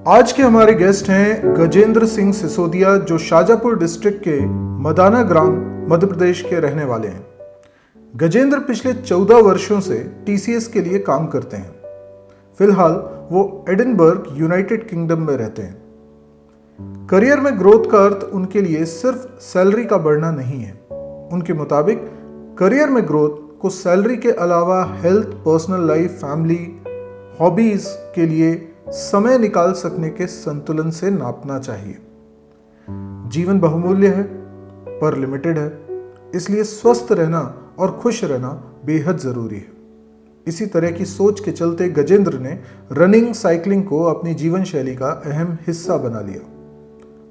आज के हमारे गेस्ट हैं गजेंद्र सिंह सिसोदिया, जो शाजापुर डिस्ट्रिक्ट के मदाना ग्राम मध्य प्रदेश के रहने वाले हैं। गजेंद्र पिछले 14 वर्षों से टीसीएस के लिए काम करते हैं। फिलहाल वो एडिनबर्ग, यूनाइटेड किंगडम में रहते हैं। करियर में ग्रोथ का अर्थ उनके लिए सिर्फ सैलरी का बढ़ना नहीं है। उनके मुताबिक करियर में ग्रोथ को सैलरी के अलावा health, personal life, family, hobbies के लिए समय निकाल सकने के संतुलन से नापना चाहिए। जीवन बहुमूल्य है पर लिमिटेड है, इसलिए स्वस्थ रहना और खुश रहना बेहद जरूरी है। इसी तरह की सोच के चलते गजेंद्र ने रनिंग, साइकिलिंग को अपनी जीवन शैली का अहम हिस्सा बना लिया।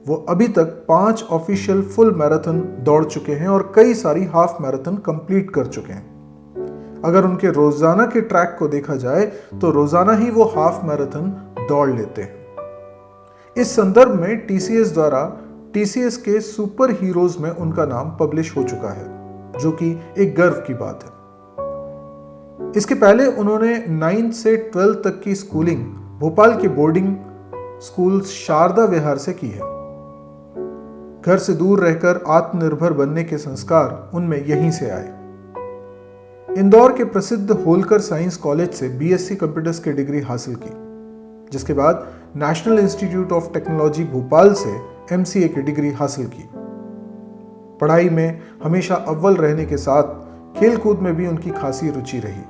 वो अभी तक 5 ऑफिशियल फुल मैराथन दौड़ चुके हैं और कई सारी हाफ मैराथन कंप्लीट कर चुके हैं। अगर उनके रोजाना के ट्रैक को देखा जाए तो रोजाना ही वो हाफ मैराथन दौड़ लेते हैं। इस संदर्भ में टीसीएस द्वारा टीसीएस के सुपर हीरोज में उनका नाम पब्लिश हो चुका है, जो कि एक गर्व की बात है। इसके पहले उन्होंने 9th से 12th तक की स्कूलिंग भोपाल के बोर्डिंग स्कूल शारदा विहार से की है। घर से दूर रहकर आत्मनिर्भर बनने के संस्कार उनमें यहीं से आए। इंदौर के प्रसिद्ध होलकर साइंस कॉलेज से बीएससी कंप्यूटर्स की डिग्री हासिल की, जिसके बाद national institute of technology Bhopal से एमसीए की डिग्री हासिल की। पढ़ाई में हमेशा अव्वल रहने के साथ खेलकूद में भी उनकी खासी रुचि रही।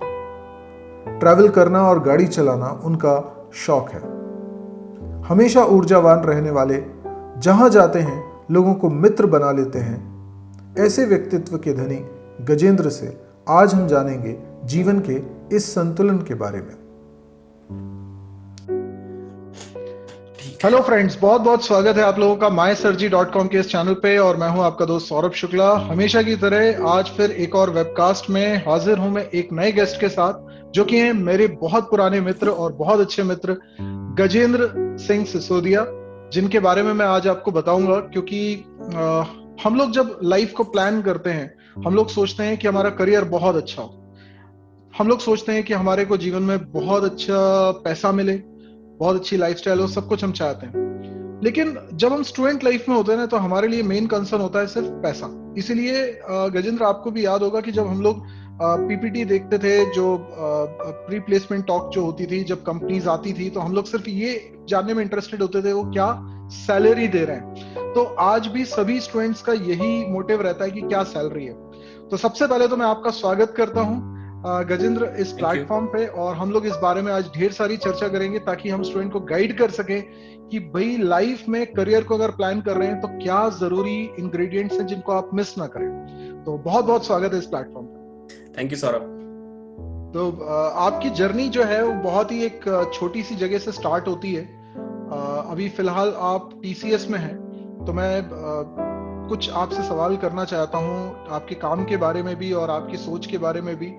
ट्रैवल करना और गाड़ी चलाना उनका शौक है। हमेशा ऊर्जावान रहने वाले, जहां जाते हैं लोगों को मित्र बना लेते हैं, ऐसे व्यक्तित्व के धनी गजेंद्र से आज हम जानेंगे जीवन के इस संतुलन के बारे में। हेलो फ्रेंड्स, बहुत बहुत स्वागत है आप लोगों का mysurgery.com के इस चैनल पे, और मैं हूं आपका दोस्त सौरभ शुक्ला। हमेशा की तरह आज फिर एक और वेबकास्ट में हाजिर हूं मैं एक नए गेस्ट के साथ, जो कि हैं मेरे बहुत पुराने मित्र और बहुत अच्छे मित्र गजेंद्र सिंह सिसोदिया, जिनके बारे में मैं आज आपको बताऊंगा। क्योंकि हम लोग जब लाइफ को प्लान करते हैं, हम लोग सोचते हैं कि हमारा करियर बहुत अच्छा हो, हम लोग सोचते हैं कि हमारे को जीवन में बहुत अच्छा पैसा मिले, बहुत अच्छी लाइफस्टाइल हो, सब कुछ हम चाहते हैं। लेकिन जब हम स्टूडेंट लाइफ में होते हैं ना, तो हमारे लिए मेन कंसर्न होता है सिर्फ पैसा। इसीलिए गजेंद्र, आपको भी याद होगा कि जब हम लोग पीपीटी देखते थे, जो प्री प्लेसमेंट टॉक जो होती थी, जब कंपनीज आती थी, तो हम लोग सिर्फ ये जानने में इंटरेस्टेड होते थे वो क्या सैलरी दे रहे हैं। तो आज भी सभी स्टूडेंट्स का यही मोटिव रहता है कि क्या सैलरी है। तो सबसे पहले तो मैं आपका स्वागत करता हूँ गजेंद्र इस प्लेटफॉर्म पे, और हम लोग इस बारे में आज ढेर सारी चर्चा करेंगे ताकि हम स्टूडेंट को गाइड कर सके कि भाई लाइफ में करियर को अगर प्लान कर रहे हैं तो क्या जरूरी इंग्रेडिएंट्स हैं जिनको आप मिस ना करें। तो बहुत बहुत स्वागत है इस प्लेटफॉर्म पे। Thank you Saurabh. तो आपकी जर्नी जो है वो बहुत ही एक छोटी सी जगह से स्टार्ट होती है। अभी फिलहाल आप टीसीएस में हैं, तो मैं कुछ आपसे सवाल करना चाहता हूँ आपके काम के बारे में भी और आपकी सोच के बारे में भी।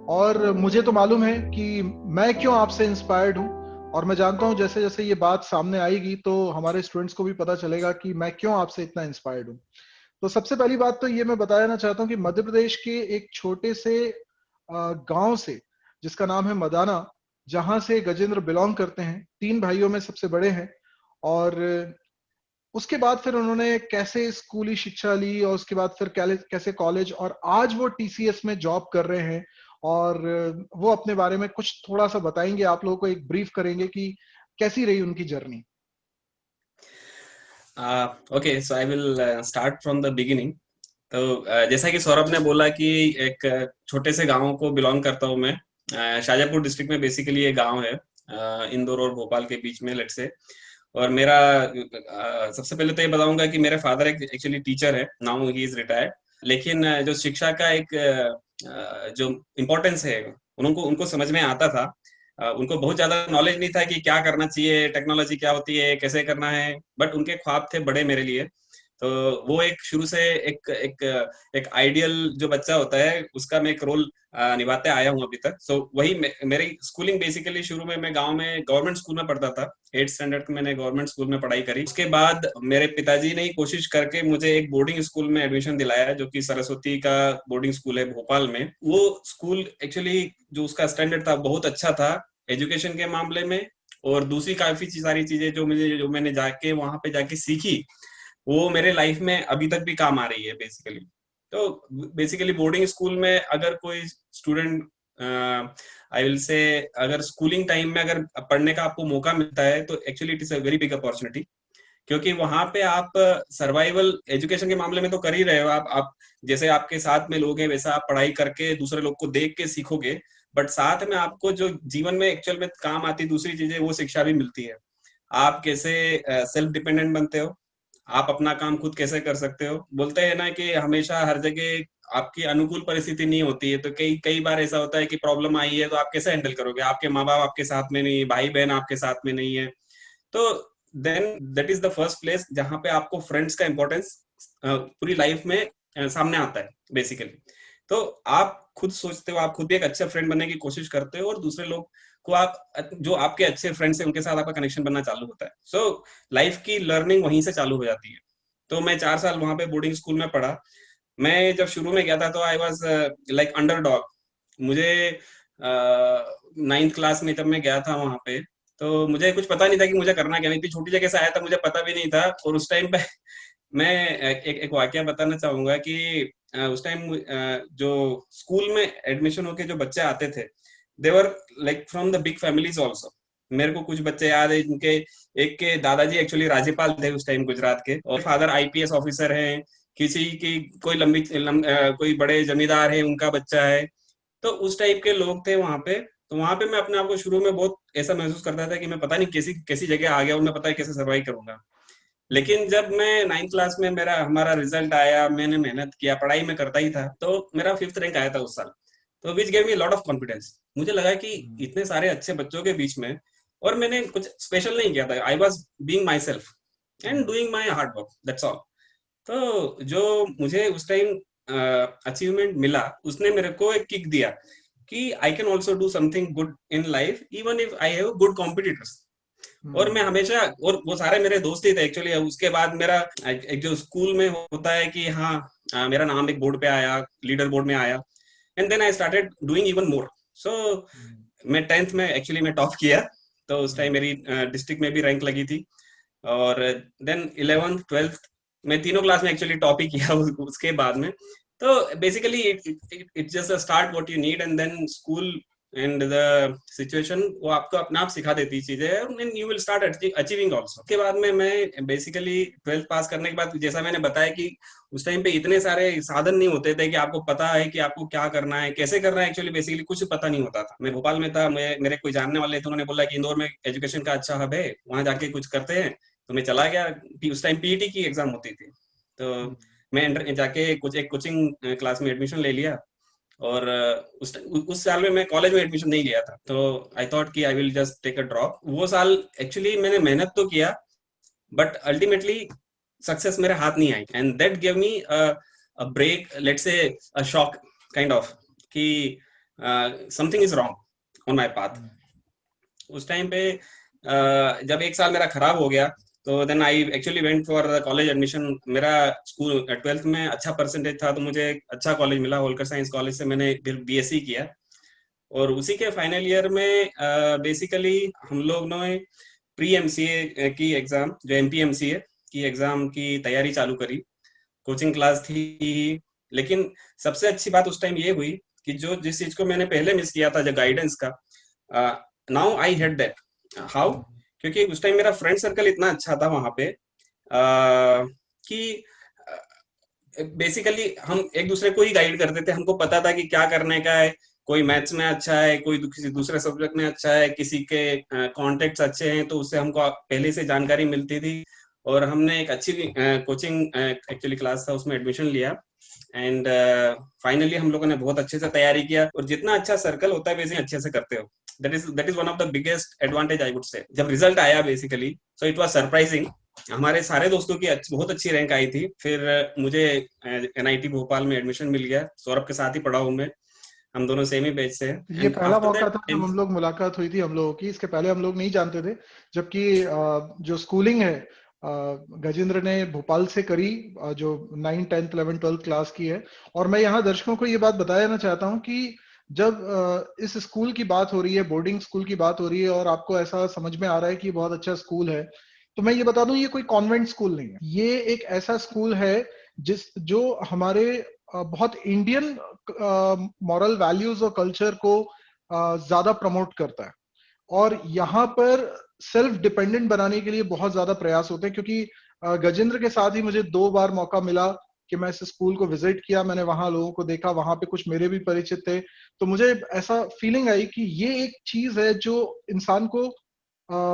और मुझे तो मालूम है कि मैं क्यों आपसे इंस्पायर्ड हूँ, और मैं जानता हूँ जैसे जैसे ये बात सामने आएगी तो हमारे स्टूडेंट्स को भी पता चलेगा कि मैं क्यों आपसे इतना इंस्पायर्ड हूँ। तो सबसे पहली बात तो ये मैं बताना चाहता हूँ कि मध्य प्रदेश के एक छोटे से गांव से, जिसका नाम है मदाना, जहां से गजेंद्र बिलोंग करते हैं, 3 भाइयों में सबसे बड़े हैं। और उसके बाद फिर उन्होंने कैसे स्कूली शिक्षा ली, और उसके बाद फिर कैसे कॉलेज, और आज वो टीसीएस में जॉब कर रहे हैं। और वो अपने बारे में कुछ थोड़ा सा बताएंगे, आप लोगों को एक ब्रीफ करेंगे कि कैसी रही उनकी journey. Okay, so I will start from the beginning. तो जैसा कि सौरभ ने बोला कि एक छोटे से गांव को बिलोंग करता हूँ मैं। शाजापुर डिस्ट्रिक्ट में बेसिकली ये गांव है, इंदौर और भोपाल के बीच में, लेट से। और मेरा सबसे पहले तो ये बताऊंगा कि मेरे फादर एक एक्चुअली टीचर है, नाउ ही इज रिटायर्ड। लेकिन जो शिक्षा का एक जो इम्पोर्टेंस है उनको उनको समझ में आता था। उनको बहुत ज्यादा नॉलेज नहीं था कि क्या करना चाहिए, टेक्नोलॉजी क्या होती है, कैसे करना है, बट उनके ख्वाब थे बड़े मेरे लिए। तो वो एक शुरू से एक एक एक आइडियल जो बच्चा होता है उसका मैं एक रोल निभाते आया हूँ अभी तक। सो वही मेरी स्कूलिंग बेसिकली शुरू में मैं गांव में गवर्नमेंट स्कूल में पढ़ता था। 8th स्टैंडर्ड में मैंने गवर्नमेंट स्कूल में पढ़ाई करी। उसके बाद मेरे पिताजी ने ही कोशिश करके मुझे एक बोर्डिंग स्कूल में एडमिशन दिलाया, जो कि सरस्वती का बोर्डिंग स्कूल है भोपाल में। वो स्कूल एक्चुअली जो उसका स्टैंडर्ड था बहुत अच्छा था एजुकेशन के मामले में, और दूसरी काफी सारी चीजें जो मैंने जाके वहां पे जाके सीखी, वो मेरे लाइफ में अभी तक भी काम आ रही है बेसिकली। तो बेसिकली बोर्डिंग स्कूल में अगर कोई स्टूडेंट, आई विल से, अगर स्कूलिंग टाइम में अगर पढ़ने का आपको मौका मिलता है तो actually it is a very big opportunity. क्योंकि वहां पे आप सर्वाइवल एजुकेशन के मामले में तो कर ही रहे हो, आप जैसे आपके साथ में लोग हैं वैसा आप पढ़ाई करके दूसरे लोग को देख के सीखोगे, बट साथ में आपको जो जीवन में एक्चुअल में काम आती दूसरी चीजें, वो शिक्षा भी मिलती है। आप कैसे सेल्फ डिपेंडेंट बनते हो, आप अपना काम खुद कैसे कर सकते हो। बोलते हैं ना कि हमेशा हर जगह आपकी अनुकूल परिस्थिति नहीं होती है, तो कई कई बार ऐसा होता है कि प्रॉब्लम आई है तो आप कैसे हैंडल करोगे, आपके माँ बाप आपके साथ में नहीं, भाई बहन आपके साथ में नहीं है। तो then that is the first place जहां पे आपको फ्रेंड्स का इंपॉर्टेंस पूरी लाइफ में सामने आता है बेसिकली। तो आप खुद सोचते हो, आप खुद भी एक अच्छा फ्रेंड बनने की कोशिश करते हो, और दूसरे लोग को आप जो आपके अच्छे फ्रेंड्स हैं उनके साथ आपका कनेक्शन बनना चालू होता है। सो लाइफ की लर्निंग वहीं से चालू हो जाती है। तो मैं 4 साल वहां पे बोर्डिंग स्कूल में पढ़ा। मैं जब शुरू में गया था तो आई वॉज लाइक अंडरडॉग। मुझे 9th क्लास में जब मैं गया था वहां पे, तो मुझे कुछ पता नहीं था कि मुझे करना क्या। मैं इतनी छोटी जगह से आया था, मुझे पता भी नहीं था। और उस टाइम पे मैं एक वाकया बताना चाहूंगा कि उस टाइम जो स्कूल में एडमिशन होके जो बच्चे आते थे, they were like from the big families also. मेरे को कुछ बच्चे याद है जिनके एक के दादाजी एक्चुअली राज्यपाल थे उस टाइम गुजरात के, और फादर आईपीएस ऑफिसर हैं। किसी की कोई कोई बड़े जमींदार है, उनका बच्चा है। तो उस टाइप के लोग थे वहां पे। तो वहां पे मैं अपने आप को शुरू में बहुत ऐसा महसूस करता था कि मैं पता नहीं कैसी कैसी जगह आ गया और मैं पता है कैसे सर्वाइव करूंगा। लेकिन जब मैं 9th क्लास में मेरा हमारा रिजल्ट आया, मैंने मेहनत किया, पढ़ाई में करता ही था, तो मेरा 5th रैंक आया था उस साल। तो which gave me lot of confidence. मुझे लगा कि इतने सारे अच्छे बच्चों के बीच में, और मैंने कुछ स्पेशल नहीं किया था, I was being my self and doing my hard work, that's all. तो जो मुझे उस टाइम अचीवमेंट मिला, उसने मेरे को एक किक दिया कि I can also do something good in life even if I have good competitors. और मैं हमेशा, और वो सारे मेरे दोस्त ही थे एक्चुअली। उसके बाद मेरा एक जो स्कूल में होता है कि हाँ, मेरा नाम एक बोर्ड पे आया, लीडर बोर्ड में आया, and then I started doing even more. So मैं 10th में एक्चुअली मैं टॉप किया। तो उस टाइम मेरी डिस्ट्रिक्ट में भी रैंक लगी थी। और देन 11th 12th मैं तीनों क्लास में एक्चुअली टॉप ही किया उसके बाद में। तो basically it just a start what you need, and then school and the situation वो आपको अपने आप सिखा देती चीजें, and you will start achieving also. उसके बाद में मैं बेसिकली 12th पास करने के बाद, जैसा मैंने बताया कि उस टाइम पे इतने सारे साधन नहीं होते थे कि आपको पता है कि आपको क्या करना है, कैसे करना है। एक्चुअली बेसिकली कुछ पता नहीं होता था। मैं भोपाल में था, मेरे कोई जानने वाले थे, उन्होंने बोला कि इंदौर में एजुकेशन का अच्छा हब है, वहां जाके कुछ करते हैं। तो मैं चला गया। उस टाइम पीईटी की एग्जाम होती थी। तो मैं जाके कुछ एक कोचिंग क्लास में एडमिशन ले लिया। और उस साल में मैं कॉलेज में एडमिशन नहीं लिया था, तो आई थॉट कि I will just take a drop. वो साल एक्चुअली मैंने मेहनत तो किया, बट अल्टीमेटली सक्सेस मेरे हाथ नहीं आई, and that give me a break, let's say a shock kind of, कि something is wrong on my path. उस टाइम पे जब एक साल मेरा खराब हो गया, तो then I actually went for the college admission. मेरा स्कूल 12th में अच्छा परसेंटेज था, तो मुझे अच्छा कॉलेज मिला, होलकर साइंस कॉलेज से मैंने फिर बीएससी किया। और उसी के फाइनल ईयर में बेसिकली हम लोग ने प्री एमसीए की एग्जाम, जो एमपीएमसीए की एग्जाम की तैयारी चालू करी। कोचिंग क्लास थी ही। लेकिन सबसे अच्छी बात उस टाइम ये हुई कि जो जिस चीज को मैंने पहले मिस किया था, जो गाइडेंस का, now I had that. How? क्योंकि उस टाइम मेरा फ्रेंड सर्कल इतना अच्छा था वहां पे, कि बेसिकली हम एक दूसरे को ही गाइड करते थे। हमको पता था कि क्या करने का है। कोई मैथ्स में अच्छा है, कोई किसी दूसरे सब्जेक्ट में अच्छा है, किसी के कॉन्टेक्ट्स अच्छे हैं, तो उससे हमको पहले से जानकारी मिलती थी। और हमने एक अच्छी कोचिंग एक्चुअली क्लास था, उसमें एडमिशन लिया। एंड फाइनली हम लोगों ने बहुत अच्छे से तैयारी किया। और जितना अच्छा सर्कल होता है वैसे ही अच्छे से करते हो। That is one of the biggest advantage I would say. जब रिजल्ट आया basically, so it was surprising. हमारे सारे दोस्तों की बहुत अच्छी रैंक आई थी। फिर मुझे एनआईटी भोपाल में एडमिशन मिल गया। सौरभ के साथ ही पढ़ा हूँ मैं, हम दोनों सेम ही बैच से हैं। ये एंड पहला आफ्टर मौका था दैट, जब हम लोग मुलाकात हुई थी हम लोगों की। इसके पहले हम लोग नहीं जानते थे। जबकि जो स्कूलिंग है गजेंद्र ने भोपाल से करी, जो 9, 10, 11, 12 क्लास की है। और मैं यहाँ दर्शकों को ये बात बताना चाहता हूँ कि जब इस स्कूल की बात हो रही है, बोर्डिंग स्कूल की बात हो रही है और आपको ऐसा समझ में आ रहा है कि बहुत अच्छा स्कूल है, तो मैं ये बता दूं ये कोई कॉन्वेंट स्कूल नहीं है। ये एक ऐसा स्कूल है जो हमारे बहुत इंडियन मॉरल वैल्यूज और कल्चर को ज्यादा प्रमोट करता है। और यहाँ पर सेल्फ डिपेंडेंट बनाने के लिए बहुत ज्यादा प्रयास होते हैं, क्योंकि गजेंद्र के साथ ही मुझे 2 बार मौका मिला कि मैं इस स्कूल को विजिट किया, मैंने वहां लोगों को देखा, वहां पे कुछ मेरे भी परिचित थे। तो मुझे ऐसा फीलिंग आई कि ये एक चीज है जो इंसान को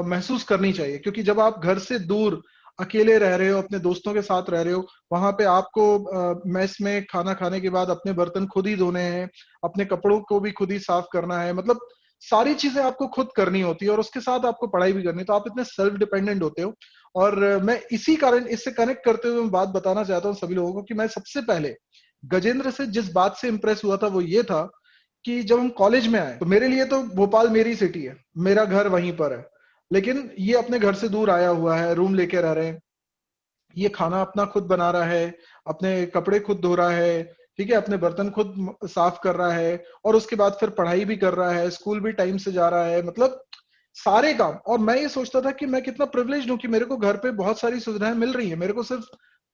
महसूस करनी चाहिए, क्योंकि जब आप घर से दूर अकेले रह रहे हो, अपने दोस्तों के साथ रह रहे हो, वहां पे आपको मेस में खाना खाने के बाद अपने बर्तन खुद ही धोने हैं, अपने कपड़ों को भी खुद ही साफ करना है, मतलब सारी चीजें आपको खुद करनी होती है और उसके साथ आपको पढ़ाई भी करनी है, तो आप इतने सेल्फ डिपेंडेंट होते हो। और मैं इसी कारण इससे कनेक्ट करते हुए मैं बात बताना चाहता हूँ सभी लोगों को कि मैं सबसे पहले गजेंद्र से जिस बात से इंप्रेस हुआ था वो ये था कि जब हम कॉलेज में आए तो मेरे लिए तो भोपाल मेरी सिटी है, मेरा घर वहीं पर है, लेकिन ये अपने घर से दूर आया हुआ है, रूम लेके रह रहे हैं, ये खाना अपना खुद बना रहा है, अपने कपड़े खुद धो रहा है, ठीक है, अपने बर्तन खुद साफ कर रहा है, और उसके बाद फिर पढ़ाई भी कर रहा है, स्कूल भी टाइम से जा रहा है, मतलब सारे काम। और मैं ये सोचता था कि मैं कितना प्रिविलेज्ड हूँ कि मेरे को घर पे बहुत सारी सुविधाएं मिल रही है, मेरे को सिर्फ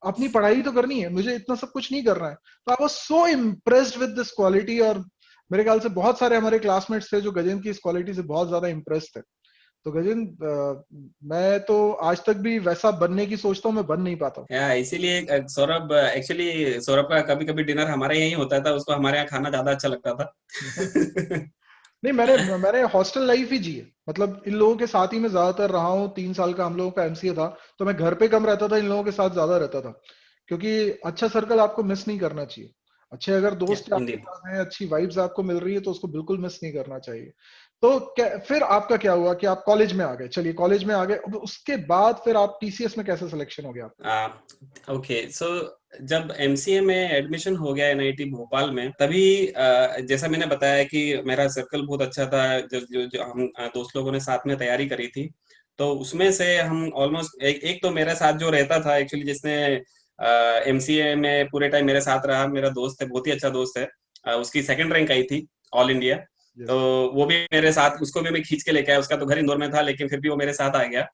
अपनी पढ़ाई तो करनी है, मुझे इतना सब कुछ नहीं करना है। तो I was so impressed with this quality, और मेरे ख्याल से बहुत सारे हमारे क्लासमेट्स थे जो गजेंद्र की इस क्वालिटी से बहुत ज्यादा इम्प्रेस्ड थे। तो गजेंद्र, मैं तो आज तक भी वैसा बनने की सोचता हूँ, मैं बन नहीं पाता हूँ। या इसीलिए सौरभ, एक्चुअली सौरभ का कभी कभी डिनर हमारे यहीं होता था, उसको हमारे यहाँ खाना ज्यादा अच्छा लगता था। नहीं, मैंने मैंने हॉस्टल लाइफ ही जी है, मतलब इन लोगों के साथ ही मैं ज्यादातर रहा हूँ, 3 साल का हम लोगों का एमसीए था, तो मैं घर पे कम रहता था, इन लोगों के साथ ज्यादा रहता था, क्योंकि अच्छा सर्कल आपको मिस नहीं करना चाहिए। अच्छे अगर दोस्त आपके इंडीड। पास हैं, अच्छी वाइब्स आपको मिल रही है, तो उसको बिल्कुल मिस नहीं करना चाहिए। तो क्या फिर आपका क्या हुआ कि आप कॉलेज में आ गए, चलिए कॉलेज में आ गए, अब उसके बाद फिर आप टीसीएस में कैसे सिलेक्शन हो गया आपका? ओके, सो जब एमसीए में एडमिशन हो गया एनआईटी भोपाल में, तभी जैसा मैंने बताया कि मेरा सर्कल बहुत अच्छा था, जो हम दोस्त लोगों ने साथ में तैयारी करी थी, तो उसमें से हम ऑलमोस्ट एक तो मेरे साथ जो रहता था एक्चुअली, जिसने एमसीए में पूरे टाइम मेरे साथ रहा, मेरा दोस्त है, बहुत ही अच्छा दोस्त है। उसकी सेकंड रैंक आई थी ऑल इंडिया। तो यस। वो भी मेरे साथ, उसको भी मैं खींच के लेके आया, उसका तो घर इंदौर में था लेकिन फिर भी वो मेरे साथ आ गया।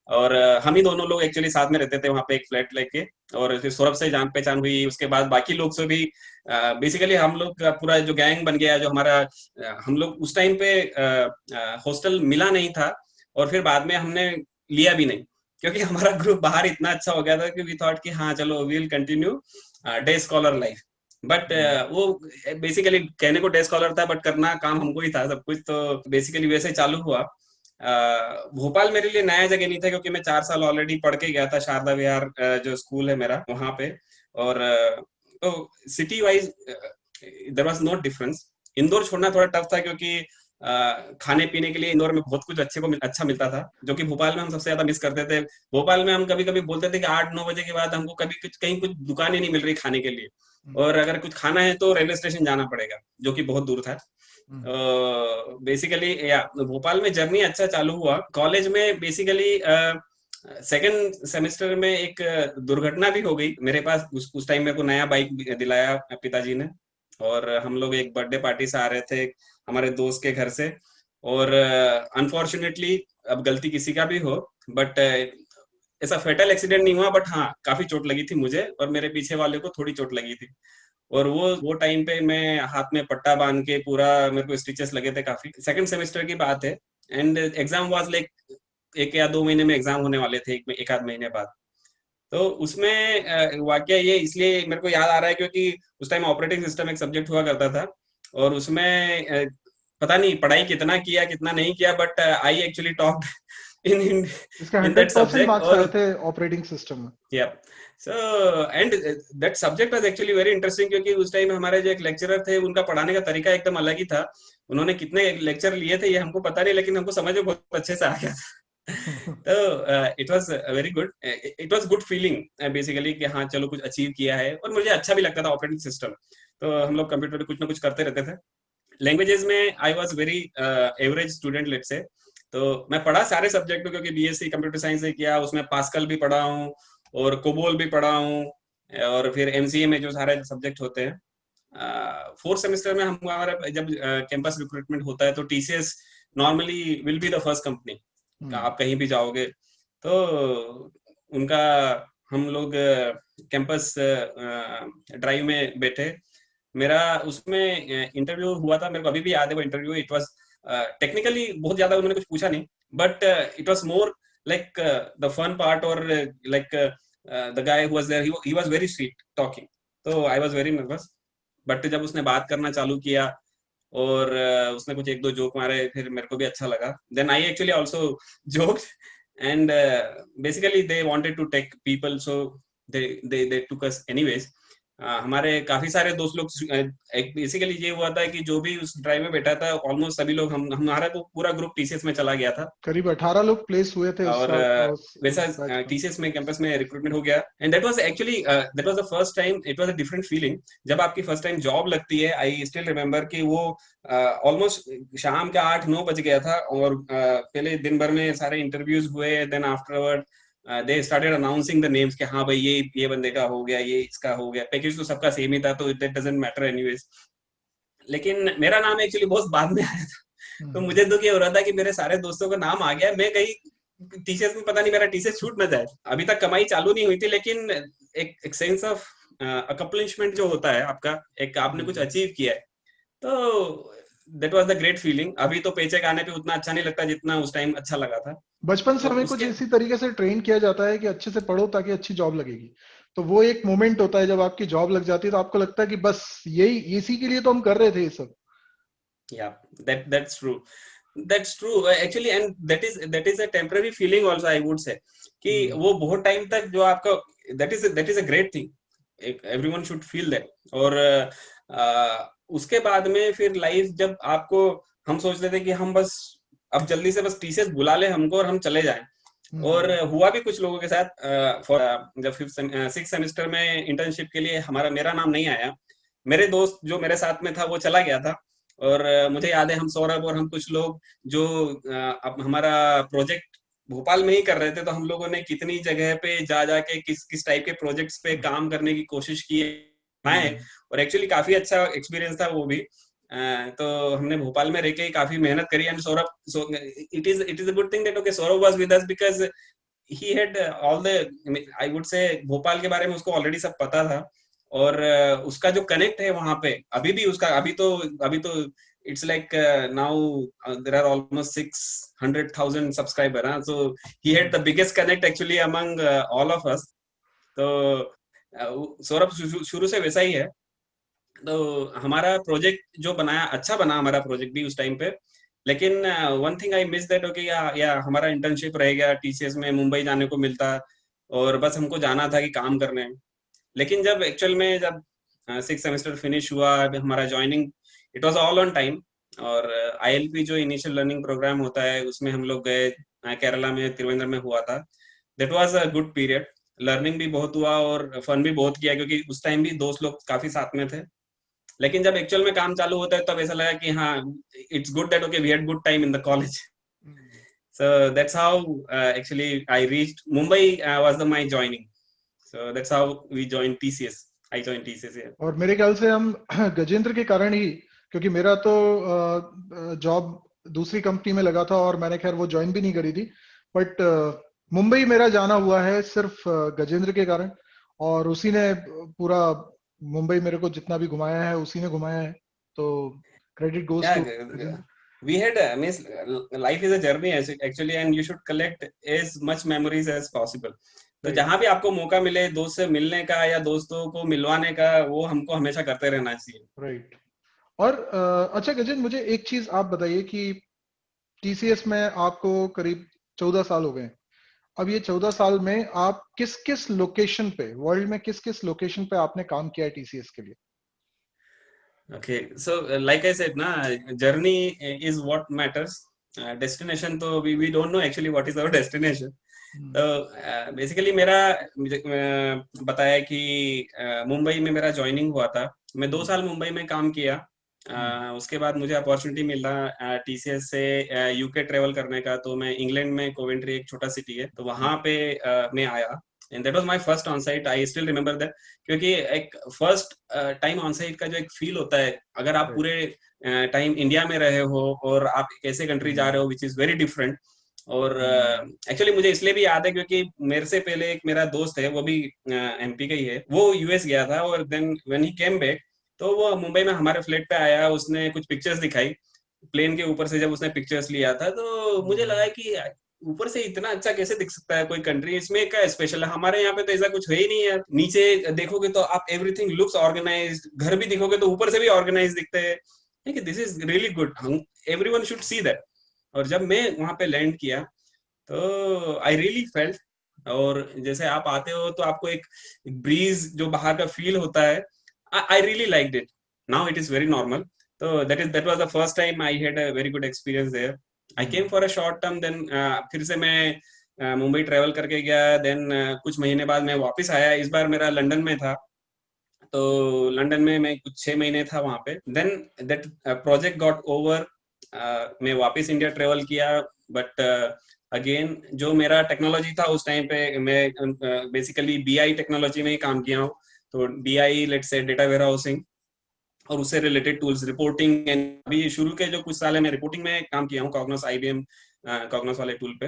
और हम ही दोनों लोग एक्चुअली साथ में रहते थे वहां पे एक फ्लैट लेके। और फिर सौरभ से जान पहचान हुई, उसके बाद बाकी लोग से भी। बेसिकली हम लोग का पूरा जो गैंग बन गया, जो हमारा हम लोग उस टाइम पे हॉस्टल मिला नहीं था, और फिर बाद में हमने लिया भी नहीं, क्योंकि हमारा ग्रुप बाहर इतना अच्छा हो गया था कि वी थॉट कि हाँ चलो will continue day scholar life. But वो बेसिकली कहने को डे स्कॉलर था, बट करना काम हमको ही था सब कुछ, तो बेसिकली वैसे चालू हुआ। भोपाल मेरे लिए नया जगह नहीं था, क्योंकि मैं 4 साल ऑलरेडी पढ़ के गया था शारदा विहार, जो स्कूल है मेरा वहां पे। और तो city wise there was no difference. Indore छोड़ना थोड़ा टफ था, क्योंकि खाने पीने के लिए इंदौर में बहुत कुछ अच्छा मिलता था, जो कि भोपाल में हम सबसे ज्यादा मिस करते थे। भोपाल में हम कभी कभी बोलते थे कि 8-9 बजे के बाद हमको कभी कुछ कहीं कुछ दुकानें नहीं मिल रही खाने के लिए, और अगर कुछ खाना है तो रेलवे स्टेशन जाना पड़ेगा, जो कि बहुत दूर था। बेसिकली या भोपाल में जर्नी अच्छा चालू हुआ। कॉलेज में बेसिकली सेकंड सेमेस्टर में एक दुर्घटना भी हो गई मेरे पास। उस टाइम मेरे को नया बाइक दिलाया पिताजी ने, और हम लोग एक बर्थडे पार्टी से आ रहे थे हमारे दोस्त के घर से। और अनफॉर्चुनेटली, अब गलती किसी का भी हो, बट ऐसा फेटल एक्सीडेंट नहीं हुआ, बट हाँ काफी चोट लगी थी मुझे, और मेरे पीछे वाले को थोड़ी चोट लगी थी। और वो टाइम पे मैं हाथ में पट्टा बांध के पूरा, मेरे को स्टिचेस लगे थे काफी। सेकंड सेमेस्टर की बात है, एंड एग्जाम वाज लाइक 1 या 2 महीने में एग्जाम होने वाले थे, एक आध महीने बाद। तो उसमें वाकया ये इसलिए मेरे को याद आ रहा है, क्योंकि उस टाइम ऑपरेटिंग सिस्टम एक सब्जेक्ट हुआ करता था, और उसमें पता नहीं पढ़ाई कितना किया कितना नहीं किया, but I actually top in इन इसका इन दैट 100% सब्जेक्ट। मार्क्स आए और थे ऑपरेटिंग सिस्टम में। yeah, so and that subject was actually very interesting, क्योंकि उस टाइम हमारे जो एक लेक्चरर थे, उनका पढ़ाने का तरीका एकदम अलग ही था। उन्होंने कितने लेक्चर लिए थे ये हमको पता नहीं, लेकिन हमको समझ में बहुत अच्छे से आ गया था। तो it was very good, it was good feeling basically कि हाँ चलो कुछ अचीव किया है, और मुझे अच्छा भी लगता था ऑपरेटिंग सिस्टम। तो हम लोग कंप्यूटर पे कुछ ना कुछ करते रहते थे। लैंग्वेजेस में आई was very average student, let's say. तो मैं पढ़ा सारे सब्जेक्ट, क्योंकि बीएससी कंप्यूटर साइंस से किया, उसमें पास्कल भी पढ़ा हूँ और कोबोल भी पढ़ा हूँ, और फिर एमसीए में जो सारे सब्जेक्ट होते हैं। फोर्थ सेमेस्टर में हम हमारा जब कैंपस रिक्रूटमेंट होता है तो TCS normally will be the first company, आप कहीं भी जाओगे तो उनका हम लोग कैंपस ड्राइव में बैठे, मेरा उसमें इंटरव्यू हुआ था, मेरे को अभी भी याद है वो इंटरव्यू। इट वाज टेक्निकली बहुत ज्यादा उन्होंने कुछ पूछा नहीं, but it was more like the fun part, और like the guy who was there he was very sweet talking, तो I was very nervous. But जब उसने बात करना चालू किया और उसने कुछ एक दो जोक मारे, फिर मेरे को भी अच्छा लगा। Then I actually also joked, and basically they wanted to take people, so they took us anyways। हमारे काफी सारे दोस्त लोग, बेसिकली ये हुआ था कि जो भी उस ड्राइव में बैठा था ऑलमोस्ट सभी लोग, हमारा तो पूरा ग्रुप टीसीएस में चला गया था, करीब 18 लोग प्लेस हुए थे और उस वैसा बैच में। टीसीएस में कैंपस में रिक्रूटमेंट हो गया। And that was actually that was the first time, it was a different feeling जब आपकी फर्स्ट टाइम जॉब लगती है। आई स्टिल रिमेम्बर कि वो ऑलमोस्ट शाम का 8-9 बज गया था, और पहले दिन भर में सारे इंटरव्यूज हुए। Then afterward they started announcing the names कि हाँ भाई ये बंदे का हो गया, ये इसका हो गया। पैकेज तो सबका सेम ही था, तो दैट डजंट मैटर एनीवेज। लेकिन मेरा नाम एक्चुअली बहुत बाद में आया था, तो मुझे दुख ये हो रहा था कि मेरे सारे दोस्तों का नाम आ गया, मैं कहीं टीचर्स में पता नहीं मेरा टीचर्स छूट ना जाए। अभी तक कमाई चालू नहीं हुई थी, लेकिन एक सेंस ऑफ अकम्पलिशमेंट जो होता है आपका, एक आपने कुछ अचीव किया है, तो that was the great feeling. अभी तो पेचेक आने पे उतना अच्छा नहीं लगता जितना उस टाइम अच्छा लगा था। बचपन से तो हमें कुछ उसके इसी तरीके से ट्रेन किया जाता है कि अच्छे से पढ़ो ताकि अच्छी जॉब लगेगी। तो वो एक मोमेंट होता है जब आपकी जॉब लग जाती है, तो आपको लगता है कि बस यही, इसी के लिए तो हम कर रहे थे ये सब। yeah, that's true actually, and that is a temporary feeling also, I would say, कि वो बहुत टाइम तक जो आपका, that is a great thing, everyone should feel that। और उसके बाद में फिर लाइफ जब आपको, हम सोच रहे थे कि हम बस अब जल्दी से बस टीसीएस बुला ले हमको और हम चले जाएं, और हुआ भी कुछ लोगों के साथ। फॉर जब 6th सेमेस्टर में इंटर्नशिप के लिए मेरा नाम नहीं आया, मेरे दोस्त जो मेरे साथ में था वो चला गया था, और मुझे याद है हम सौरभ और हम कुछ लोग जो अब हमारा प्रोजेक्ट भोपाल में ही कर रहे थे, तो हम लोगों ने कितनी जगह पे जा जाके किस किस टाइप के प्रोजेक्ट्स पे काम करने की कोशिश की है, और एक्चुअली काफी अच्छा एक्सपीरियंस था वो भी। तो हमने भोपाल में रह के काफी मेहनत करी, and Saurabh, it is a good thing that okay Saurabh was with us, because he had all the, I would say Bhopal के बारे में उसको ऑलरेडी सब पता था, और उसका जो कनेक्ट है वहां पे अभी भी उसका, अभी तो it's like now there are almost 600,000 subscriber, so he had the biggest connect actually among all of us. तो सौरभ शुरू से वैसा ही है। तो हमारा प्रोजेक्ट जो बनाया, अच्छा बना हमारा प्रोजेक्ट भी उस टाइम पे, लेकिन one thing I miss that, okay, या हमारा इंटर्नशिप रह गया टीसीएस में, मुंबई जाने को मिलता और बस हमको जाना था कि काम करने। लेकिन जब एक्चुअल में जब 6th सेमेस्टर फिनिश हुआ, हमारा joining, it was all on time. और आईएलपी जो इनिशियल लर्निंग प्रोग्राम होता है उसमें हम लोग गए, केरला में त्रिवेंद्र में हुआ था। That was a good period, learning भी बहुत हुआ और फन भी बहुत किया, क्योंकि उस टाइम भी दोस्त लोग काफी साथ में थे। लेकिन जब एक्चुअल में काम चालू होता है तब ऐसा लगा कि हाँ, it's good that okay we had good time in the college. So that's how actually I reached Mumbai, was my joining. So that's how we joined TCS. I joined TCS here. और मेरे ख्याल से हम गजेंद्र के कारण ही, क्योंकि मेरा तो जॉब दूसरी कंपनी में लगा था और मैंने खैर वो ज्वाइन भी नहीं करी थी, बट मुंबई मेरा जाना हुआ है सिर्फ गजेंद्र के कारण, और उसी ने पूरा मुंबई मेरे को जितना भी घुमाया है उसी ने घुमाया है, तो credit goes to Gajendra. We had means life is a journey actually, and you should collect as much memories as possible. तो जहां भी आपको मौका मिले दोस्त से मिलने का या दोस्तों को मिलवाने का, वो हमको हमेशा करते रहना चाहिए। राइट। और अच्छा गजेंद्र, मुझे एक चीज आप बताइए कि टीसीएस में आपको करीब 14 साल हो गए। अब ये 14 साल में आप किस किस लोकेशन पे, वर्ल्ड में किस किस लोकेशन पे आपने काम किया है टीसीएस के लिए? Okay, so like I said ना, journey is what matters. Destination तो we don't know actually what is our destination. तो बेसिकली मेरा, मुझे बताया कि मुंबई में मेरा ज्वाइनिंग हुआ था, मैं 2 साल मुंबई में काम किया। उसके बाद मुझे अपॉर्चुनिटी मिला टीसीएस से यूके ट्रेवल करने का। तो मैं इंग्लैंड में कोवेंट्री, एक छोटा सिटी है, तो वहां पे मैं आया। And that was my first on site, I still remember that, क्योंकि एक फर्स्ट टाइम ऑन साइट का जो एक फील होता है, अगर आप पूरे टाइम इंडिया में रहे हो और आप एक ऐसे कंट्री जा रहे हो विच इज वेरी डिफरेंट, और एक्चुअली मुझे इसलिए भी याद है क्योंकि मेरे से पहले एक मेरा दोस्त है, वो भी एमपी का ही है, वो यूएस गया था, और then when he came back, तो वो मुंबई में हमारे फ्लैट पे आया, उसने कुछ पिक्चर्स दिखाई प्लेन के ऊपर से, जब उसने पिक्चर्स लिया था, तो मुझे लगा कि ऊपर से इतना अच्छा कैसे दिख सकता है कोई कंट्री, इसमें क्या स्पेशल है, हमारे यहाँ पे तो ऐसा कुछ है ही नहीं है, नीचे देखोगे तो आप एवरीथिंग लुक्स ऑर्गेनाइज्ड, घर भी दिखोगे तो ऊपर से भी ऑर्गेनाइज दिखते हैं, ठीक है, this is really good, everyone should see that. और जब मैं वहां पे लैंड किया तो आई रियली फेल्ट, और जैसे आप आते हो तो आपको एक ब्रीज जो बाहर का फील होता है, I really liked it, now it is very normal. तो that was the first time I had a very good experience there. I came for a short term, then फिर से मैं मुंबई ट्रेवल करके गया, देन कुछ महीने बाद मैं वापस आया, इस बार मेरा लंदन में था, तो लंदन में मैं कुछ 6 महीने था वहां पे, then that project got over, मैं वापस इंडिया ट्रेवल किया, बट अगेन जो मेरा टेक्नोलॉजी था उस टाइम पे, मैं बेसिकली बीआई टेक्नोलॉजी में ही काम किया हूँ, तो बीआई लेट्स से डेटा वेयर हाउसिंग और उससे रिलेटेड टूल्स, रिपोर्टिंग, एंड अभी शुरू के जो कुछ साल है मैं रिपोर्टिंग में काम किया हूँ, कॉग्नोस आईबीएम कॉग्नोस वाले टूल पे।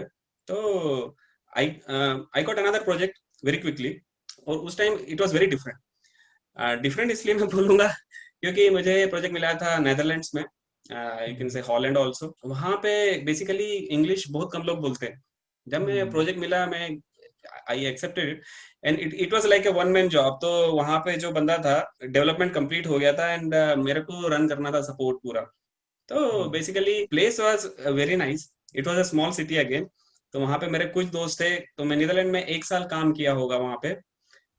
तो I I got another project very quickly, और उस time it was very different. Different इसलिए मैं बोलूंगा क्योंकि मुझे प्रोजेक्ट मिला था नेदरलैंड्स में, you can say Holland also, वहां पे बेसिकली इंग्लिश बहुत कम लोग बोलते हैं। जब मैं प्रोजेक्ट मिला, मैं I accepted it, and it was like a one man job. तो वहां पे जो बंदा था, डेवलपमेंट कंप्लीट हो गया था, एंड मेरे को रन करना था सपोर्ट पूरा। तो basically place was very nice, it was a small city again. तो वहां पे मेरे कुछ दोस्त थे, तो मैं नीदरलैंड में 1 साल काम किया होगा वहां पे,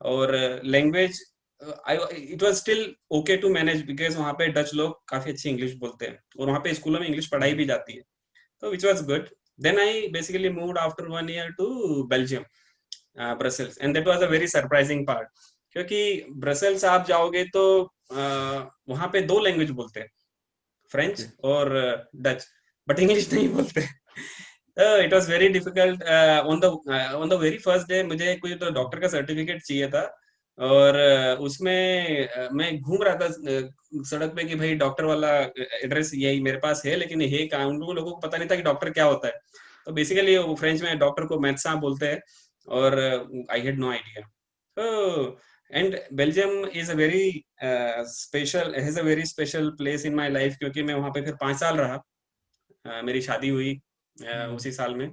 और language it was still okay to manage, because वहां पे डच लोग काफी अच्छी इंग्लिश बोलते हैं, और वहां पे स्कूलों में इंग्लिश पढ़ाई भी जाती है, तो which was good. Then I basically moved after 1 year to Belgium, Brussels, and that was a very surprising part, क्योंकि ब्रसेल्स आप जाओगे तो वहां पे 2 लैंग्वेज बोलते हैं, फ्रेंच और डच, बट इंग्लिश नहीं बोलते। It was very difficult. On the very first day मुझे कोई तो डॉक्टर का सर्टिफिकेट चाहिए था, और उसमें मैं घूम रहा था सड़क पे कि भाई डॉक्टर वाला एड्रेस यही मेरे पास है, लेकिन ये कहाँ, उन लोगों को पता नहीं था कि डॉक्टर क्या होता है। तो बेसिकली वो फ्रेंच में डॉक्टर को मेडसा बोलते हैं, और आई हैड नो आइडिया। तो and Belgium is a very special, has a very special place in my life, क्योंकि मैं वहां पे फिर 5 साल रहा। मेरी शादी हुई उसी साल में,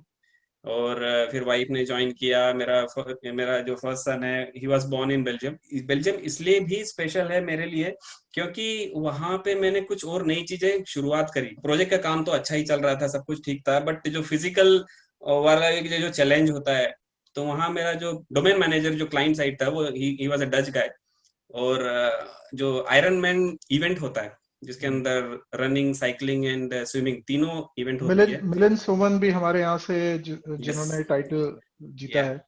और फिर वाइफ ने ज्वाइन किया, मेरा जो फर्स्ट सन है, he was born in Belgium. Belgium इसलिए भी स्पेशल है मेरे लिए क्योंकि वहां पे मैंने कुछ और नई चीजें शुरुआत करी। प्रोजेक्ट का काम तो अच्छा ही चल रहा था, सब कुछ ठीक था, बट जो फिजिकल वाला जो चैलेंज होता है, तो वहां मेरा जो डोमेन मैनेजर जो क्लाइंट साइड था, वो ही वाज अ डच गाय, और जो आयरन मैन इवेंट होता है जिसके अंदर रनिंग, साइकिलिंग एंड स्विमिंग तीनों इवेंट होती है। मिलन सोमन भी हमारे यहाँ से यस, जिन्होंने टाइटल जीता है।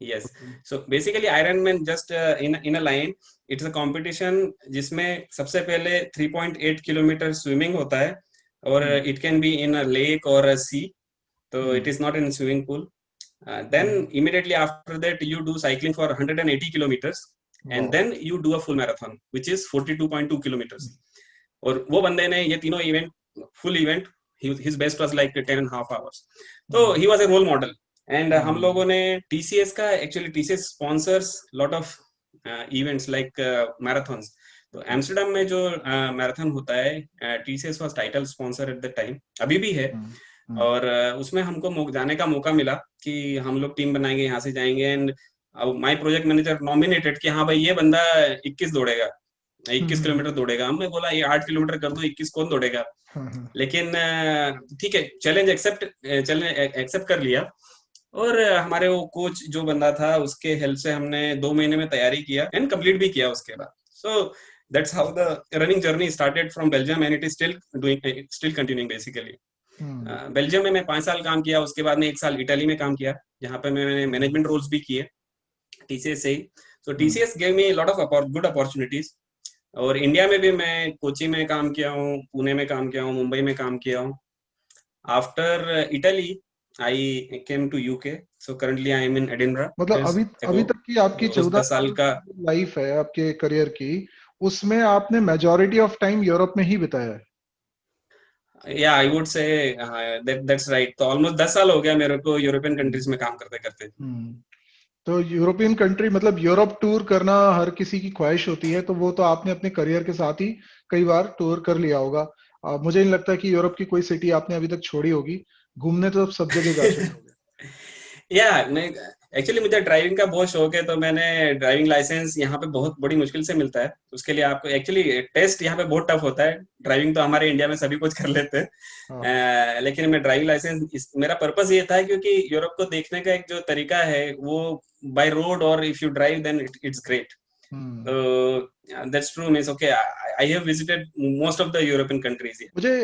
yes, so basically Ironman just in a line, it's a competition जिसमें सबसे पहले 3.8 किलोमीटर स्विमिंग होता है, और it can be in a lake or a sea, so it is not in a swimming pool. Then immediately after that you do cycling for 180 kilometers, and then you do a full marathon which is 42.2 kilometers. और वो बंदे ने ये तीनों event, full event, his best was like 10.5 hours, तो he was a role model। And हम लोगों ने टीसीएस का, actually TCS sponsors lot of events like marathons. तो एम्स्टर्डम में जो मैराथन होता है, TCS was title sponsor at the time, अभी भी है, और उसमें हमको जाने का मौका मिला कि हम लोग टीम बनाएंगे, यहाँ से जाएंगे, and my project manager nominated कि हाँ भाई ये बंदा 21 दौड़ेगा, 21 किलोमीटर दौड़ेगा। हमने बोला ये 8 किलोमीटर कर दो, 21 कौन दौड़ेगा, लेकिन ठीक है, चैलेंज एक्सेप्ट कर लिया। और हमारे वो कोच जो बंदा था, उसके हेल्प से हमने 2 महीने में तैयारी किया एंड कंप्लीट भी किया उसके बाद। So that's how the running journey started from Belgium, and it is still continuing basically. Belgium में मैं 5 साल काम किया, उसके बाद में 1 साल इटली में काम किया, जहाँ पे मैंने मैनेजमेंट रोल्स भी किए टीसीएस से ही। So TCS gave me lot of good opportunities, और इंडिया में भी मैं कोची में काम किया हूँ, पुणे में काम किया हूँ, मुंबई में काम किया हूँ। After Italy I came to UK, So currently I am in Edinburgh. मतलब Years अभी ago, तक की आपकी उस 14 10 साल साल का, की लाइफ है आपके करियर की, उसमें आपने मेजोरिटी ऑफ टाइम यूरोप में ही बिताया है। या I would say that's right. तो ऑलमोस्ट 10 साल हो गया मेरे को यूरोपियन कंट्रीज में काम करते करते। हम्म। तो यूरोपियन कंट्री मतलब यूरोप टूर करना हर किसी की ख्वाहिश होती है, तो वो तो आपने अपने करियर के साथ ही कई बार टूर कर लिया होगा। मुझे नहीं लगता कि यूरोप की कोई सिटी आपने अभी तक छोड़ी होगी, घूमने तो आप सब जगह जा चुके होंगे। या मैं एक्चुअली, मुझे ड्राइविंग का बहुत शौक है, तो मैंने ड्राइविंग लाइसेंस यहाँ पे बहुत बड़ी मुश्किल से मिलता है। उसके लिए आपको एक्चुअली टेस्ट यहाँ पे बहुत टफ होता है। ड्राइविंग तो हमारे इंडिया में सभी कुछ कर लेते हैं, हाँ। लेकिन मैं ड्राइविंग लाइसेंस, मेरा पर्पस ये था क्योंकि यूरोप को देखने का एक जो तरीका है वो बाय रोड, और if you drive then it's great. Hmm. तो that's true, means okay, I have visited most of the European countries. मुझे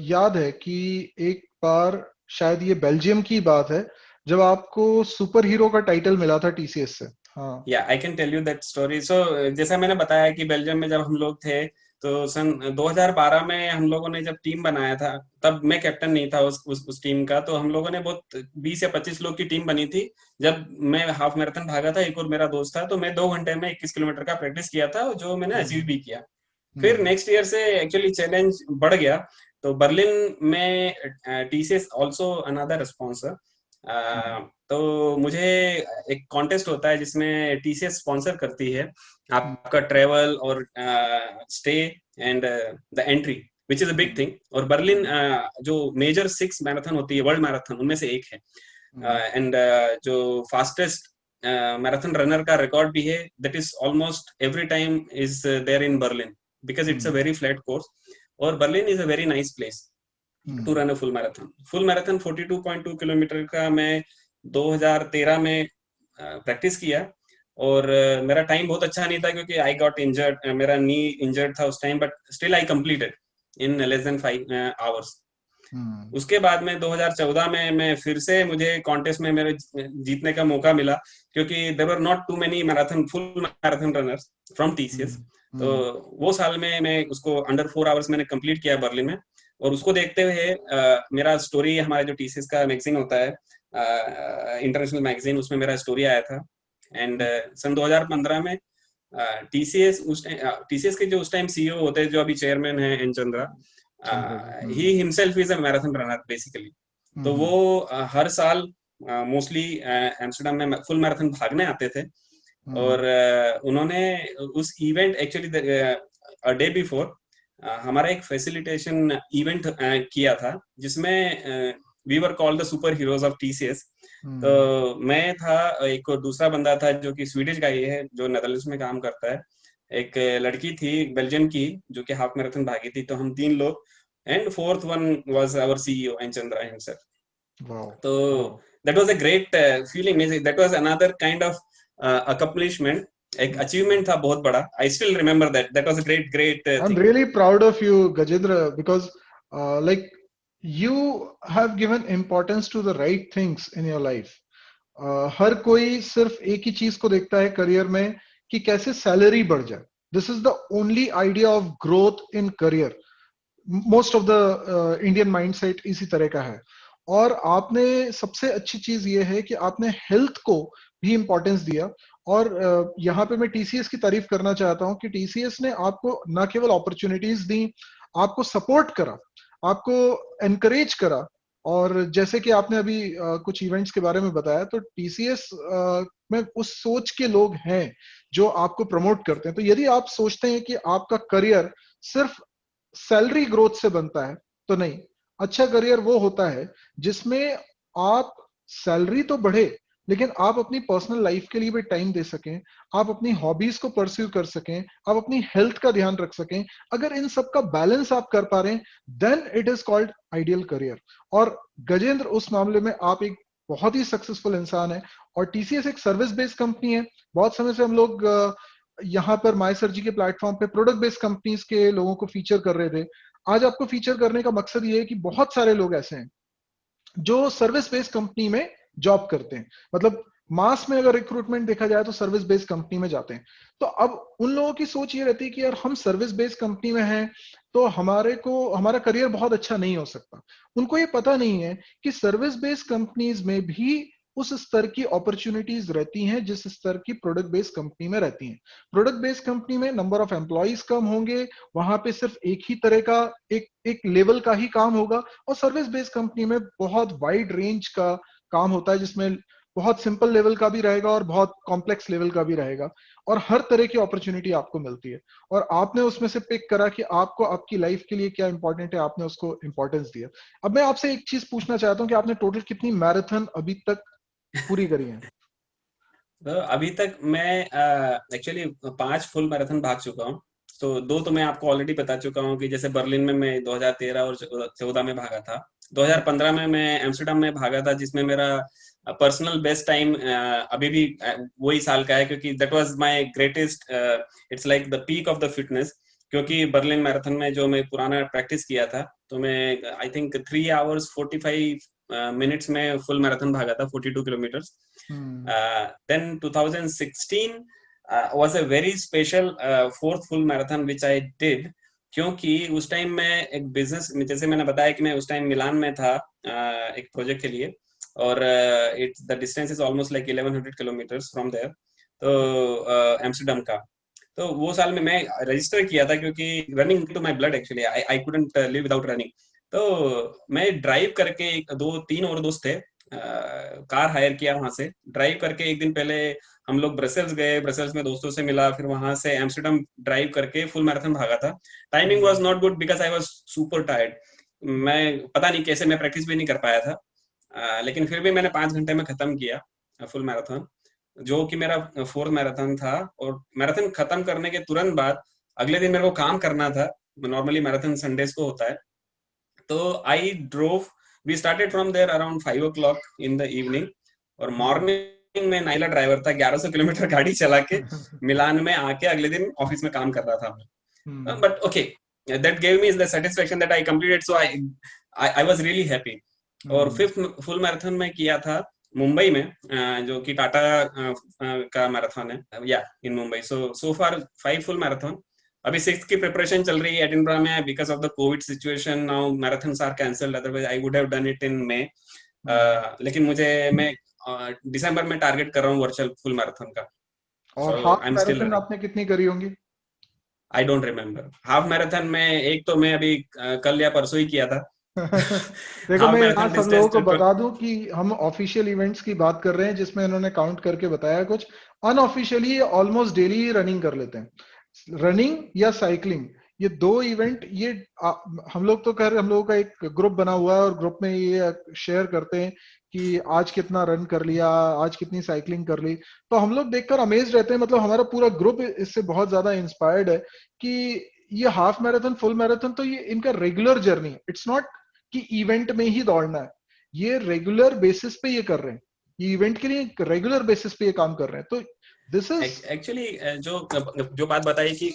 याद है कि एक बार शायद ये बेल्जियम की बात है, जब आपको सुपर हीरो का टाइटल मिला था टीसीएस से। हाँ। या I can tell you that story. So जैसा मैंने बताया कि बेल्जियम में जब हम लोग थे, तो सन 2012 में हम लोगों ने जब टीम बनाया था, तब मैं कैप्टन नहीं था उस टीम का। तो हम लोगों ने बहुत 20 या 25 लोग की टीम बनी थी। जब मैं हाफ मैराथन भागा था, एक और मेरा दोस्त था, तो मैं 2 घंटे में 21 किलोमीटर का प्रैक्टिस किया था, जो मैंने अचीव भी किया। फिर हम्म। नेक्स्ट ईयर से एक्चुअली चैलेंज बढ़ गया। तो बर्लिन में टीसीएस ऑल्सो अनदर स्पॉन्सर। तो मुझे एक कॉन्टेस्ट होता है जिसमें टीसीएस स्पॉन्सर करती है आपका ट्रेवल और stay and the entry, which is a big thing. और बर्लिन जो मेजर 6 मैराथन होती है वर्ल्ड मैराथन, उनमें से एक है। एंड जो फास्टेस्ट मैराथन रनर का रिकॉर्ड भी है, that is almost every time is there in Berlin, because it's a very flat course, और Berlin is a very nice place to run a full marathon. Full marathon 42.2 kilometre का मैं 2013 में practice किया। और मेरा time बहुत अच्छा नहीं था क्योंकि आई गॉट इंजर्ड, मेरा नी इंजर्ड था उस time, but still I completed in less than 5 hours. उसके बाद में 2014 में मैं फिर से, मुझे कॉन्टेस्ट में मेरे जीतने का मौका मिला, क्योंकि there were not too many marathon full marathon runners from TCS. तो वो साल में मैं उसको अंडर 4 आवर्स मैंने कंप्लीट किया बर्लिन में। और उसको देखते हुए मेरा स्टोरी, हमारे जो टीसीएस का मैगजीन होता है, इंटरनेशनल मैगजीन, उसमें मेरा स्टोरी आया था। एंड सन 2015 में टीसीएस के जो उस टाइम सीईओ होते हैं, जो अभी चेयरमैन है, N Chandra, he himself is a marathon runner basically. तो वो हर साल मोस्टली एम्स्टर्डम में फुल मैराथन भागने आते थे। और उन्होंने उस इवेंट, एक्चुअली डे बिफोर हमारा एक फैसिलिटेशन इवेंट किया था, जिसमें we were called the super heroes of TCS. तो मैं था, एक और दूसरा बंदा था जो कि स्वीडिश का ही है, जो नेदरलैंड्स में काम करता है। एक लड़की थी बेल्जियम की जो कि हाफ मैराथन भागी थी। तो हम 3 लोग, and fourth one was our CEO N Chandra himself. तो that was a great feeling, that was another kind of accomplishment, एक अचीवमेंट था बहुत बड़ा। I still remember that was a great I'm thing. really proud of you, Gajendra, because like you have given importance to the right things in your life. हर कोई सिर्फ एक ही चीज को देखता है करियर में कि कैसे सैलरी बढ़ जाए। This is the only idea of growth in career. Most of the Indian mindset इसी तरह का है। और आपने सबसे अच्छी चीज ये है कि आपने हेल्थ को भी इंपॉर्टेंस दिया। और यहाँ पे मैं टीसीएस की तारीफ करना चाहता हूँ कि टीसीएस ने आपको न केवल अपॉर्चुनिटीज दी, आपको सपोर्ट करा, आपको एनकरेज करा। और जैसे कि आपने अभी कुछ इवेंट्स के बारे में बताया, तो टीसीएस में उस सोच के लोग हैं जो आपको प्रमोट करते हैं। तो यदि आप सोचते हैं कि आपका करियर सिर्फ सैलरी ग्रोथ से बनता है, तो नहीं। अच्छा करियर वो होता है जिसमें आप सैलरी तो बढ़े, लेकिन आप अपनी पर्सनल लाइफ के लिए भी टाइम दे सकें, आप अपनी हॉबीज को परस्यू कर सकें, आप अपनी हेल्थ का ध्यान रख सकें। अगर इन सब का बैलेंस आप कर पा रहे हैं, then it is called ideal career. और गजेंद्र, उस मामले में आप एक बहुत ही सक्सेसफुल इंसान है। और टीसीएस एक सर्विस बेस्ड कंपनी है। बहुत समय से हम लोग यहाँ पर माई सर्जी के प्लेटफॉर्म पे प्रोडक्ट बेस्ड कंपनीज के लोगों को फीचर कर रहे थे। आज आपको फीचर करने का मकसद ये है कि बहुत सारे लोग ऐसे हैं जो सर्विस बेस्ड कंपनी में जॉब करते हैं। मतलब मास में अगर रिक्रूटमेंट देखा जाए तो सर्विस बेस्ड कंपनी में जाते हैं। तो अब उन लोगों की सोच ये रहती है कि यार हम सर्विस बेस्ड कंपनी में हैं तो हमारा करियर बहुत अच्छा नहीं हो सकता। उनको ये पता नहीं है कि सर्विस बेस्ड कंपनीज में भी उस स्तर की अपॉर्चुनिटीज रहती हैं जिस स्तर की प्रोडक्ट बेस्ड कंपनी में रहती हैं। प्रोडक्ट बेस्ड कंपनी में नंबर ऑफ एम्प्लॉइज कम होंगे, वहां पे सिर्फ एक ही तरह का एक लेवल का ही काम होगा। और सर्विस बेस्ड कंपनी में बहुत वाइड रेंज का काम होता है, जिसमें बहुत सिंपल लेवल का भी रहेगा और बहुत कॉम्प्लेक्स लेवल का भी रहेगा, और हर तरह की अपॉर्चुनिटी आपको मिलती है। और आपने उसमें से पिक करा कि आपको आपकी लाइफ के लिए क्या इंपॉर्टेंट है, आपने उसको इंपॉर्टेंस दिया। अब मैं आपसे एक चीज पूछना चाहता हूँ कि आपने टोटल कितनी मैराथन अभी तक पूरी करी है? तो अभी तक मैं एक्चुअली 5 फुल मैराथन भाग चुका हूँ। तो 2 तो मैं आपको ऑलरेडी बता चुका हूँ कि जैसे बर्लिन में मैं 2013 और 14 में भागा था। 2015 में मैं एम्स्टर्डम में भागा था, जिसमें मेरा पर्सनल बेस्ट टाइम अभी भी वही साल का है, क्योंकि that was my greatest, it's like the peak of the fitness. क्योंकि बर्लिन मैराथन में जो मैं पुराना प्रैक्टिस किया था, तो मैं आई थिंक 3 आवर्स 45 मिनट्स में फुल मैराथन भागा था, 42 kilometres. Then 2016 was a very special fourth full marathon which I did, क्योंकि उस टाइम मैं एक बिजनेस, जैसे मैंने बताया कि मैं उस टाइम मिलान में था एक प्रोजेक्ट के लिए, और it's the distance is almost like 1100 kilometers from there, तो एम्स्टर्डम का। तो वो साल में मैं रजिस्टर किया था, क्योंकि running to my blood actually, I couldn't live without running. तो मैं ड्राइव करके, 2-3 और दोस्त थे, कार हायर किया, वहां से ड्राइव करके एक दिन पहले हम लोग ब्रसेल्स गए, ब्रसेल्स में दोस्तों से मिला, फिर वहां से एम्स्टर्डम ड्राइव करके फुल मैराथन भागा था। Timing was not good because I was super tired. मैं पता नहीं कैसे, मैं प्रैक्टिस भी नहीं कर पाया था, लेकिन फिर भी मैंने 5 घंटे में खत्म किया फुल मैराथन, जो कि मेरा फोर्थ मैराथन था। और मैराथन खत्म करने के तुरंत बाद अगले दिन मेरे को काम करना था। नॉर्मली मैराथन संडेज को होता है। तो I drove, we started from there around 5 o'clock in the evening, और मॉर्निंग में नाइला ड्राइवर था, 1100 किलोमीटर गाड़ी चला के मिलान में आके अगले दिन ऑफिस में काम कर रहा था। But okay, that gave me the satisfaction that I completed, so I was really happy. और फिफ्थ फुल मैराथन में किया था मुंबई में, जो कि टाटा का मैराथन है, या in Mumbai. So far 5 full marathon. अभी 6th की प्रिपरेशन चल रही है एडिनबरा में, because of the COVID situation now marathons are cancelled, otherwise I would have done it in May. लेकिन मैं दिसंबर में टारगेट कर रहा हूँ वर्चुअल फुल मैराथन का। और so half I am still marathon running. आपने कितनी करी होंगी? I don't remember. Half marathon में एक तो मैं अभी कल या परसों ही किया था। देखो, हाफ मैं यहाँ मैराथन सब लोगों डिस्टेंस को बता दूं कि हम ऑफिशियल इवेंट्स की बात कर रहे हैं, जिसमें इन्होंने काउंट करके बताया कुछ। अनऑफिशियली ऑलमोस्ट डेली रनिंग कर लेते हैं। रनिंग या साइकिलिंग, ये 2 इवेंट, ये हम लोग तो हम लोगों का एक ग्रुप बना हुआ है, और ग्रुप में ये शेयर करते हैं कि आज कितना रन कर लिया, आज कितनी साइकिलिंग कर ली। तो हम लोग देखकर अमेज रहते हैं, मतलब हमारा पूरा ग्रुप इससे बहुत ज्यादा इंस्पायर्ड है कि ये हाफ मैराथन, फुल मैराथन, तो ये इनका रेगुलर जर्नी, इट्स नॉट कि इवेंट में ही दौड़ना है, ये रेगुलर बेसिस पे ये कर रहे हैं, ये इवेंट के लिए रेगुलर बेसिस पे ये काम कर रहे हैं। तो दिस इज एक्चुअली जो बात बताई कि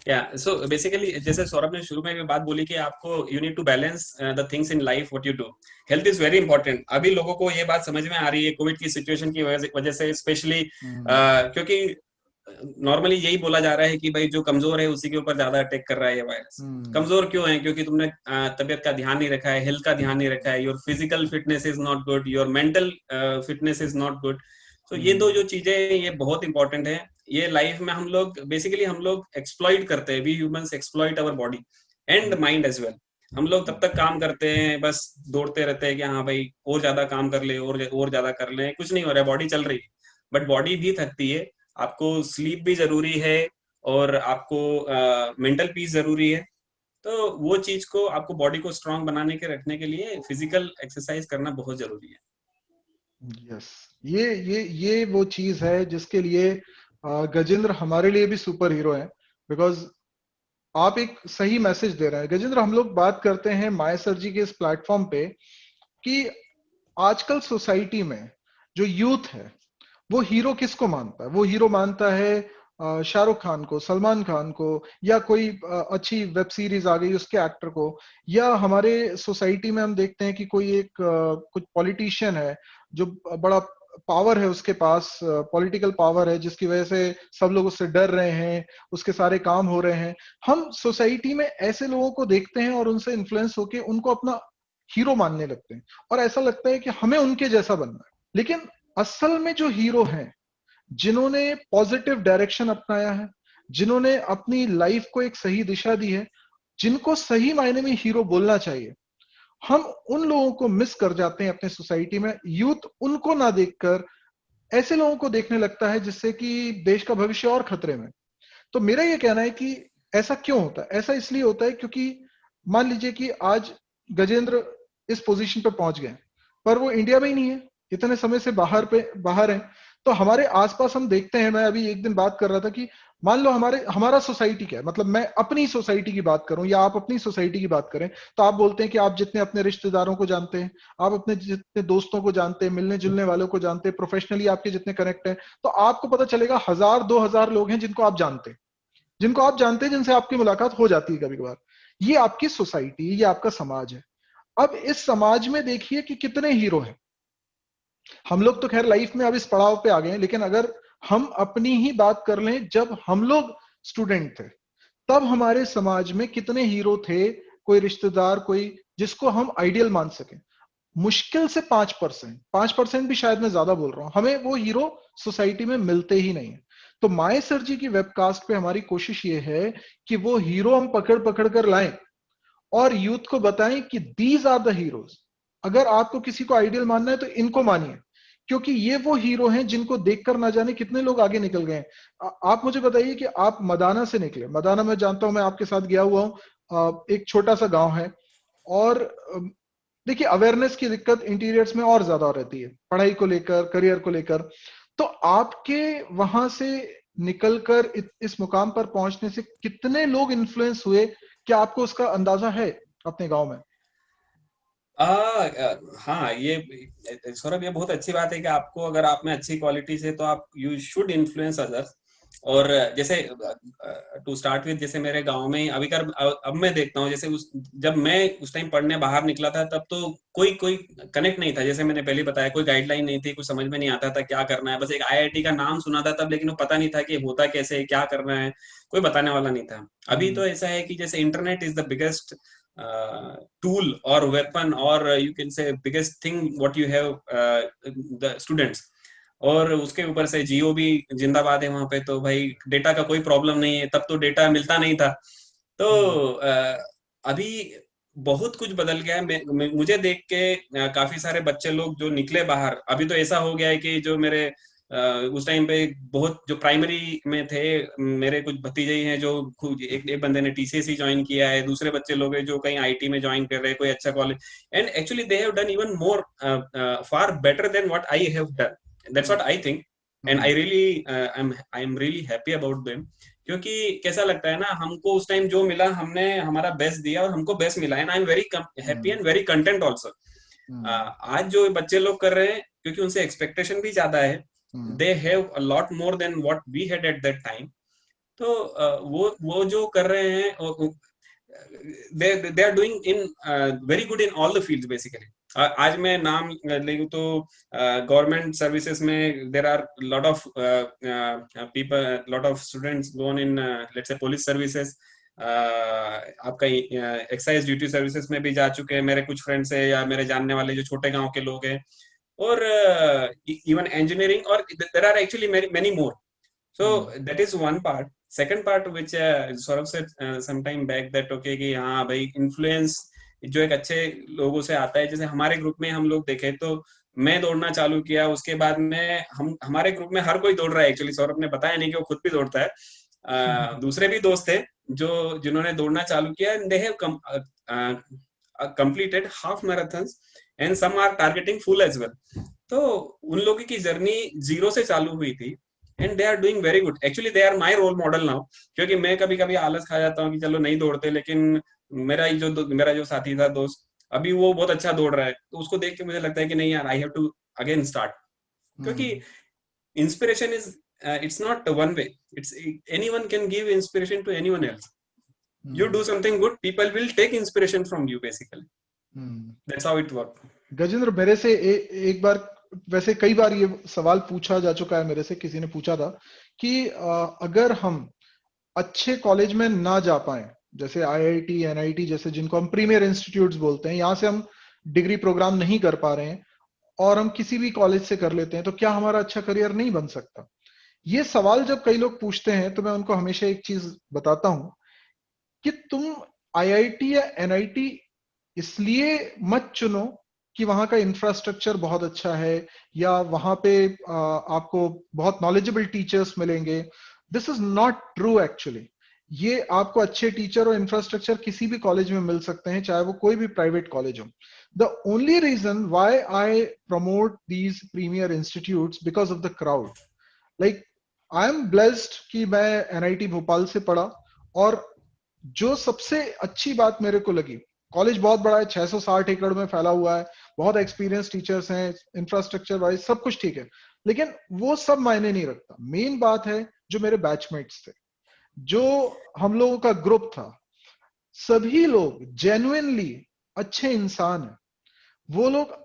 या सो बेसिकली, जैसे सौरभ ने शुरू में भी बात बोली कि आपको you need to balance the things in life, what you do. Health is very important. अभी लोगों को ये बात समझ में आ रही है कोविड की सिचुएशन की वजह से, स्पेशली क्योंकि नॉर्मली यही बोला जा रहा है कि भाई जो कमजोर है उसी के ऊपर ज्यादा अटैक कर रहा है ये वायरस। कमजोर क्यों है? क्योंकि तुमने तबियत का ध्यान नहीं रखा है, हेल्थ का ध्यान नहीं रखा है, your physical fitness is not good, your mental fitness is not good. तो ये दो जो चीजें ये बहुत इंपॉर्टेंट है। ये लाइफ में हम लोग एक्सप्लॉइट करते हैं, we humans exploit our body and mind as well. हम लोग तब तक काम करते हैं, बस दौड़ते रहते हैं कि हाँ भाई और ज्यादा काम कर ले, और ज्यादा कर ले, कुछ नहीं हो रहा है, बॉडी चल रही है, बट बॉडी भी थकती है। आपको स्लीप भी जरूरी है, और आपको मेंटल पीस जरूरी है। तो वो चीज को, आपको बॉडी को स्ट्रांग बनाने के रखने के लिए फिजिकल एक्सरसाइज करना बहुत जरूरी है। यस, ये वो चीज है जिसके लिए गजेंद्र हमारे लिए भी सुपर हीरो है, बिकॉज आप एक सही मैसेज दे रहे हैं गजेंद्र। हम लोग बात करते हैं माय सर्जी के इस प्लेटफॉर्म पे कि आजकल सोसाइटी में जो यूथ है वो हीरो किसको मानता है? वो हीरो मानता है शाहरुख खान को, सलमान खान को, या कोई अच्छी वेब सीरीज आ गई उसके एक्टर को, या हमारे सोसाइटी में हम देखते हैं कि कोई एक कुछ पॉलिटिशियन है जो बड़ा पावर है उसके पास, पॉलिटिकल पावर है, जिसकी वजह से सब लोग उससे डर रहे हैं, उसके सारे काम हो रहे हैं। हम सोसाइटी में ऐसे लोगों को देखते हैं और उनसे इन्फ्लुएंस होके उनको अपना हीरो मानने लगते हैं और ऐसा लगता है कि हमें उनके जैसा बनना है। लेकिन असल में जो हीरो हैं, जिन्होंने पॉजिटिव डायरेक्शन अपनाया है, जिन्होंने अपनी लाइफ को एक सही दिशा दी है, जिनको सही मायने में हीरो बोलना चाहिए, हम उन लोगों को मिस कर जाते हैं अपने सोसाइटी में। यूथ उनको ना देखकर ऐसे लोगों को देखने लगता है जिससे कि देश का भविष्य और खतरे में। तो मेरा ये कहना है कि ऐसा क्यों होता है? ऐसा इसलिए होता है क्योंकि मान लीजिए कि आज गजेंद्र इस पोजीशन पे पहुंच गए, पर वो इंडिया में ही नहीं है, इतने समय से बाहर है। तो हमारे आसपास हम देखते हैं, मैं अभी एक दिन बात कर रहा था कि मान लो हमारा सोसाइटी क्या है, मतलब मैं अपनी सोसाइटी की बात करूं या आप अपनी सोसाइटी की बात करें, तो आप बोलते हैं कि आप जितने अपने रिश्तेदारों को जानते हैं, आप अपने जितने दोस्तों को जानते हैं, मिलने जुलने वालों को जानते हैं, प्रोफेशनली आपके जितने कनेक्ट हैं, तो आपको पता चलेगा 1000-2000 लोग हैं जिनको आप जानते हैं, जिनसे आपकी मुलाकात हो जाती है कभी कभार। ये आपकी सोसाइटी, ये आपका समाज है। अब इस समाज में देखिए कि कितने हीरो हैं। हम लोग तो खैर लाइफ में अब इस पड़ाव पे आ गए हैं, लेकिन अगर हम अपनी ही बात कर लें, जब हम लोग स्टूडेंट थे तब हमारे समाज में कितने हीरो थे, कोई रिश्तेदार, कोई जिसको हम आइडियल मान सके। मुश्किल से 5% भी शायद मैं ज्यादा बोल रहा हूं, हमें वो हीरो सोसाइटी में मिलते ही नहीं है। तो माय सर जी की वेबकास्ट पे हमारी कोशिश ये है कि वो हीरो हम पकड़ पकड़ कर लाएं और यूथ को बताएं कि दीज आर द हीरोज। अगर आपको किसी को आइडियल मानना है तो इनको मानिए, क्योंकि ये वो हीरो हैं जिनको देखकर ना जाने कितने लोग आगे निकल गए हैं। आप मुझे बताइए कि आप मदाना से निकले, मदाना मैं जानता हूं, मैं आपके साथ गया हुआ हूं, एक छोटा सा गांव है। और देखिए अवेयरनेस की दिक्कत इंटीरियर्स में और ज्यादा रहती है, पढ़ाई को लेकर, करियर को लेकर। तो आपके वहां से निकलकर इस मुकाम पर पहुंचने से कितने लोग इन्फ्लुएंस हुए, क्या आपको उसका अंदाजा है अपने गांव में? हाँ, ये सौरभ, ये बहुत अच्छी बात है कि आपको, अगर आप में अच्छी क्वालिटीज है तो आप यू शुड इन्फ्लुएंस अदर्स। और जैसे टू स्टार्ट विद, जैसे मेरे गांव में अभी कर अब मैं देखता हूँ, जैसे जब मैं उस टाइम पढ़ने बाहर निकला था तब तो कोई कोई कनेक्ट नहीं था। जैसे मैंने पहले बताया, कोई गाइडलाइन नहीं थी, कुछ समझ में नहीं आता था क्या करना है। बस एक आईआईटी का नाम सुना था तब, लेकिन वो पता नहीं था कि होता कैसे है, क्या करना है, कोई बताने वाला नहीं था। अभी तो ऐसा है कि जैसे internet is the biggest tool or weapon, or you can say biggest thing what you have, the students। और उसके ऊपर से जियो भी जिंदाबाद है वहां पे, तो भाई डेटा का कोई प्रॉब्लम नहीं है। तब तो डेटा मिलता नहीं था। तो अभी बहुत कुछ बदल गया है। मुझे देख के काफी सारे बच्चे लोग जो निकले बाहर, अभी तो ऐसा हो गया है कि जो मेरे उस टाइम पे बहुत जो प्राइमरी में थे, मेरे कुछ भतीजे ही हैं जो एक बंदे ने टीसीएस ज्वाइन किया है, दूसरे बच्चे लोग हैं जो कहीं आईटी में ज्वाइन कर रहे हैं, कोई अच्छा college. And actually they have done even more, far better than what I have done. That's what I think. And I am really happy about them. क्योंकि कैसा लगता है ना, हमको उस टाइम जो मिला, हमने हमारा बेस्ट दिया और हमको बेस्ट मिला। And I am very happy and very content also. आज जो बच्चे लोग कर रहे हैं, क्योंकि उनसे एक्सपेक्टेशन भी ज्यादा है, they have a lot more than what we had at that time. तो वो जो कर रहे हैं, they are doing in very good in all the fields basically। आज मैं नाम ले लूं तो गवर्नमेंट सर्विसेज में there are lot of people, lot of students gone in let's say police services। आपका एक्साइज ड्यूटी सर्विसेज में भी जा चुके हैं मेरे कुछ फ्रेंड्स है, या मेरे जानने वाले जो छोटे गांव के लोग हैं। और even engineering, or there are actually many more। So that is one part। Second part which Saurabh said some time back that okay कि हाँ भाई, influence जो एक अच्छे लोगों से आता है। जैसे हमारे ग्रुप में हम लोग देखें तो मैं दौड़ना चालू किया, उसके बाद में हमारे ग्रुप में हर कोई दौड़ रहा है। एक्चुअली सौरभ ने बताया नहीं कि वो खुद भी दौड़ता है। दूसरे भी दोस्त थे जिन्होंने दौड़ना चालू किया, and they have completed half marathons and some are targeting full as well। तो उन लोगों की जर्नी जीरो से चालू हुई थी, and they are doing very good. Actually they are my role model now. क्योंकि मैं कभी कभी आलस खा जाता हूँ कि चलो नहीं दौड़ते, लेकिन मेरा जो साथी था, दोस्त, अभी वो बहुत अच्छा दौड़ रहा है, तो उसको देख के मुझे लगता है कि नहीं यार, I have to again start. क्योंकि inspiration is it's not one way, it's anyone can give inspiration to anyone else. You do something good, people will take inspiration from you basically। That's how it works। Gajendra, मेरे से एक बार, वैसे कई बार ये सवाल पूछा जा चुका है मेरे से, किसी ने पूछा था कि अगर हम अच्छे कॉलेज में ना जा पाए, जैसे आईआईटी, एनआईटी जैसे जिनको हम प्रीमियर इंस्टीट्यूट्स बोलते हैं, यहाँ से हम डिग्री प्रोग्राम नहीं कर पा रहे हैं और हम किसी भी कॉलेज से कर लेते हैं, तो क्या हमारा अच्छा करियर नहीं बन सकता? ये सवाल जब कई लोग पूछते हैं तो मैं उनको हमेशा एक चीज बताता हूं कि तुम आईआईटी या एनआईटी इसलिए मत चुनो कि वहां का इंफ्रास्ट्रक्चर बहुत अच्छा है या वहां पे आपको बहुत नॉलेजेबल टीचर्स मिलेंगे। This is not true actually. ये आपको अच्छे टीचर और इंफ्रास्ट्रक्चर किसी भी कॉलेज में मिल सकते हैं, चाहे वो कोई भी प्राइवेट कॉलेज हो। The only reason why I promote these premier institutes because of the crowd. Like I am blessed कि मैं एनआईटी भोपाल से पढ़ा, और जो सबसे अच्छी बात मेरे को लगी, कॉलेज बहुत बड़ा है, 660 एकड़ में फैला हुआ है, बहुत एक्सपीरियंस टीचर्स हैं, इंफ्रास्ट्रक्चर वाइज सब कुछ ठीक है, लेकिन वो सब मायने नहीं रखता। मेन बात है जो मेरे बैचमेट्स थे, जो हम लोगों का ग्रुप था, सभी लोग जेन्युइनली अच्छे इंसान हैं। वो लोग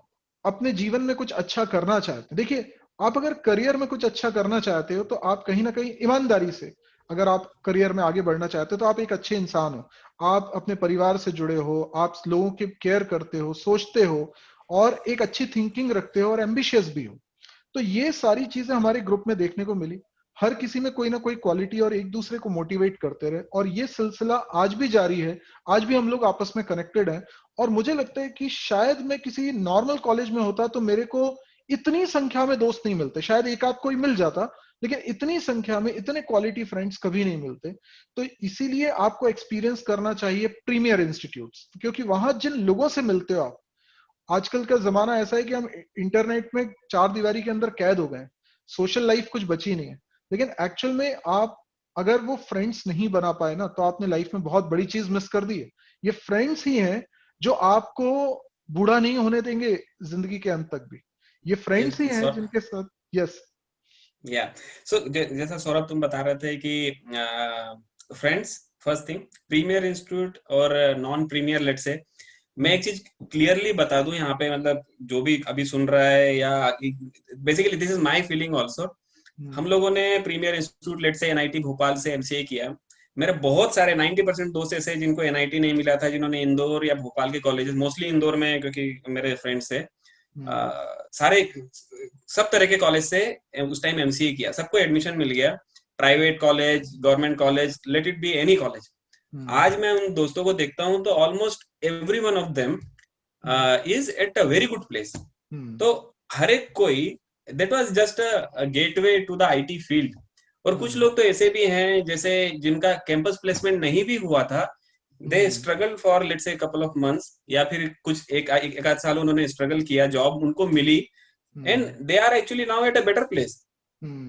अपने जीवन में कुछ अच्छा करना चाहते हैं। देखिए, आप अगर करियर में कुछ अच्छा करना चाहते हो तो आप कहीं ना कहीं ईमानदारी से, अगर आप करियर में आगे बढ़ना चाहते हो तो आप एक अच्छे इंसान हो, आप अपने परिवार से जुड़े हो, आप लोगों की केयर करते हो, सोचते हो, और एक अच्छी थिंकिंग रखते हो और एम्बिशियस भी हो। तो ये सारी चीजें हमारे ग्रुप में देखने को मिली। हर किसी में कोई ना कोई क्वालिटी, और एक दूसरे को मोटिवेट करते रहे, और ये सिलसिला आज भी जारी है। आज भी हम लोग आपस में कनेक्टेड हैं। और मुझे लगता है कि शायद मैं किसी नॉर्मल कॉलेज में होता तो मेरे को इतनी संख्या में दोस्त नहीं मिलते, शायद एक आध कोई मिल जाता, लेकिन इतनी संख्या में इतने क्वालिटी फ्रेंड्स कभी नहीं मिलते। तो इसीलिए आपको एक्सपीरियंस करना चाहिए प्रीमियर इंस्टीट्यूट्स, क्योंकि वहां जिन लोगों से मिलते हो आप, आजकल का जमाना ऐसा है कि हम इंटरनेट में चार दीवारी के अंदर कैद हो गए, सोशल लाइफ कुछ बची नहीं है। लेकिन एक्चुअल में आप अगर वो फ्रेंड्स नहीं बना पाए ना, तो आपने लाइफ में बहुत बड़ी चीज मिस कर दी है। ये फ्रेंड्स ही हैं जो आपको बूढ़ा नहीं होने देंगे जिंदगी के अंत तक भी। ये फ्रेंड्स ही हैं जिनके साथ। यस। या सो जैसा सौरभ तुम बता रहे थे कि friends first thing, premier institute और नॉन प्रीमियर, लेट से मैं एक चीज क्लियरली बता दूं यहाँ पे, मतलब जो भी अभी सुन रहा है, या basically this is my feeling also. हम लोगों ने प्रीमियर इंस्टीट्यूट लेट से एनआईटी भोपाल से एमसीए किया। मेरे बहुत सारे 90% दोस्त ऐसे जिनको एनआईटी नहीं मिला था, जिन्होंने इंदौर या भोपाल के कॉलेजेस, मोस्टली इंदौर में क्योंकि मेरे फ्रेंड्स थे, सारे सब तरह के कॉलेज से उस टाइम एमसीए किया, सबको एडमिशन मिल गया, private college, government college, let it be any college. आज मैं उन दोस्तों को देखता हूं तो almost every one of them is at a very good place. तो हर एक कोई, that was just a gateway to the IT field. और कुछ लोग तो ऐसे भी हैं जैसे जिनका कैंपस प्लेसमेंट नहीं भी हुआ था, they struggle for let's say couple of months, या फिर कुछ एक आध साल उन्होंने स्ट्रगल किया, जॉब उनको मिली, and they are actually now at a better place.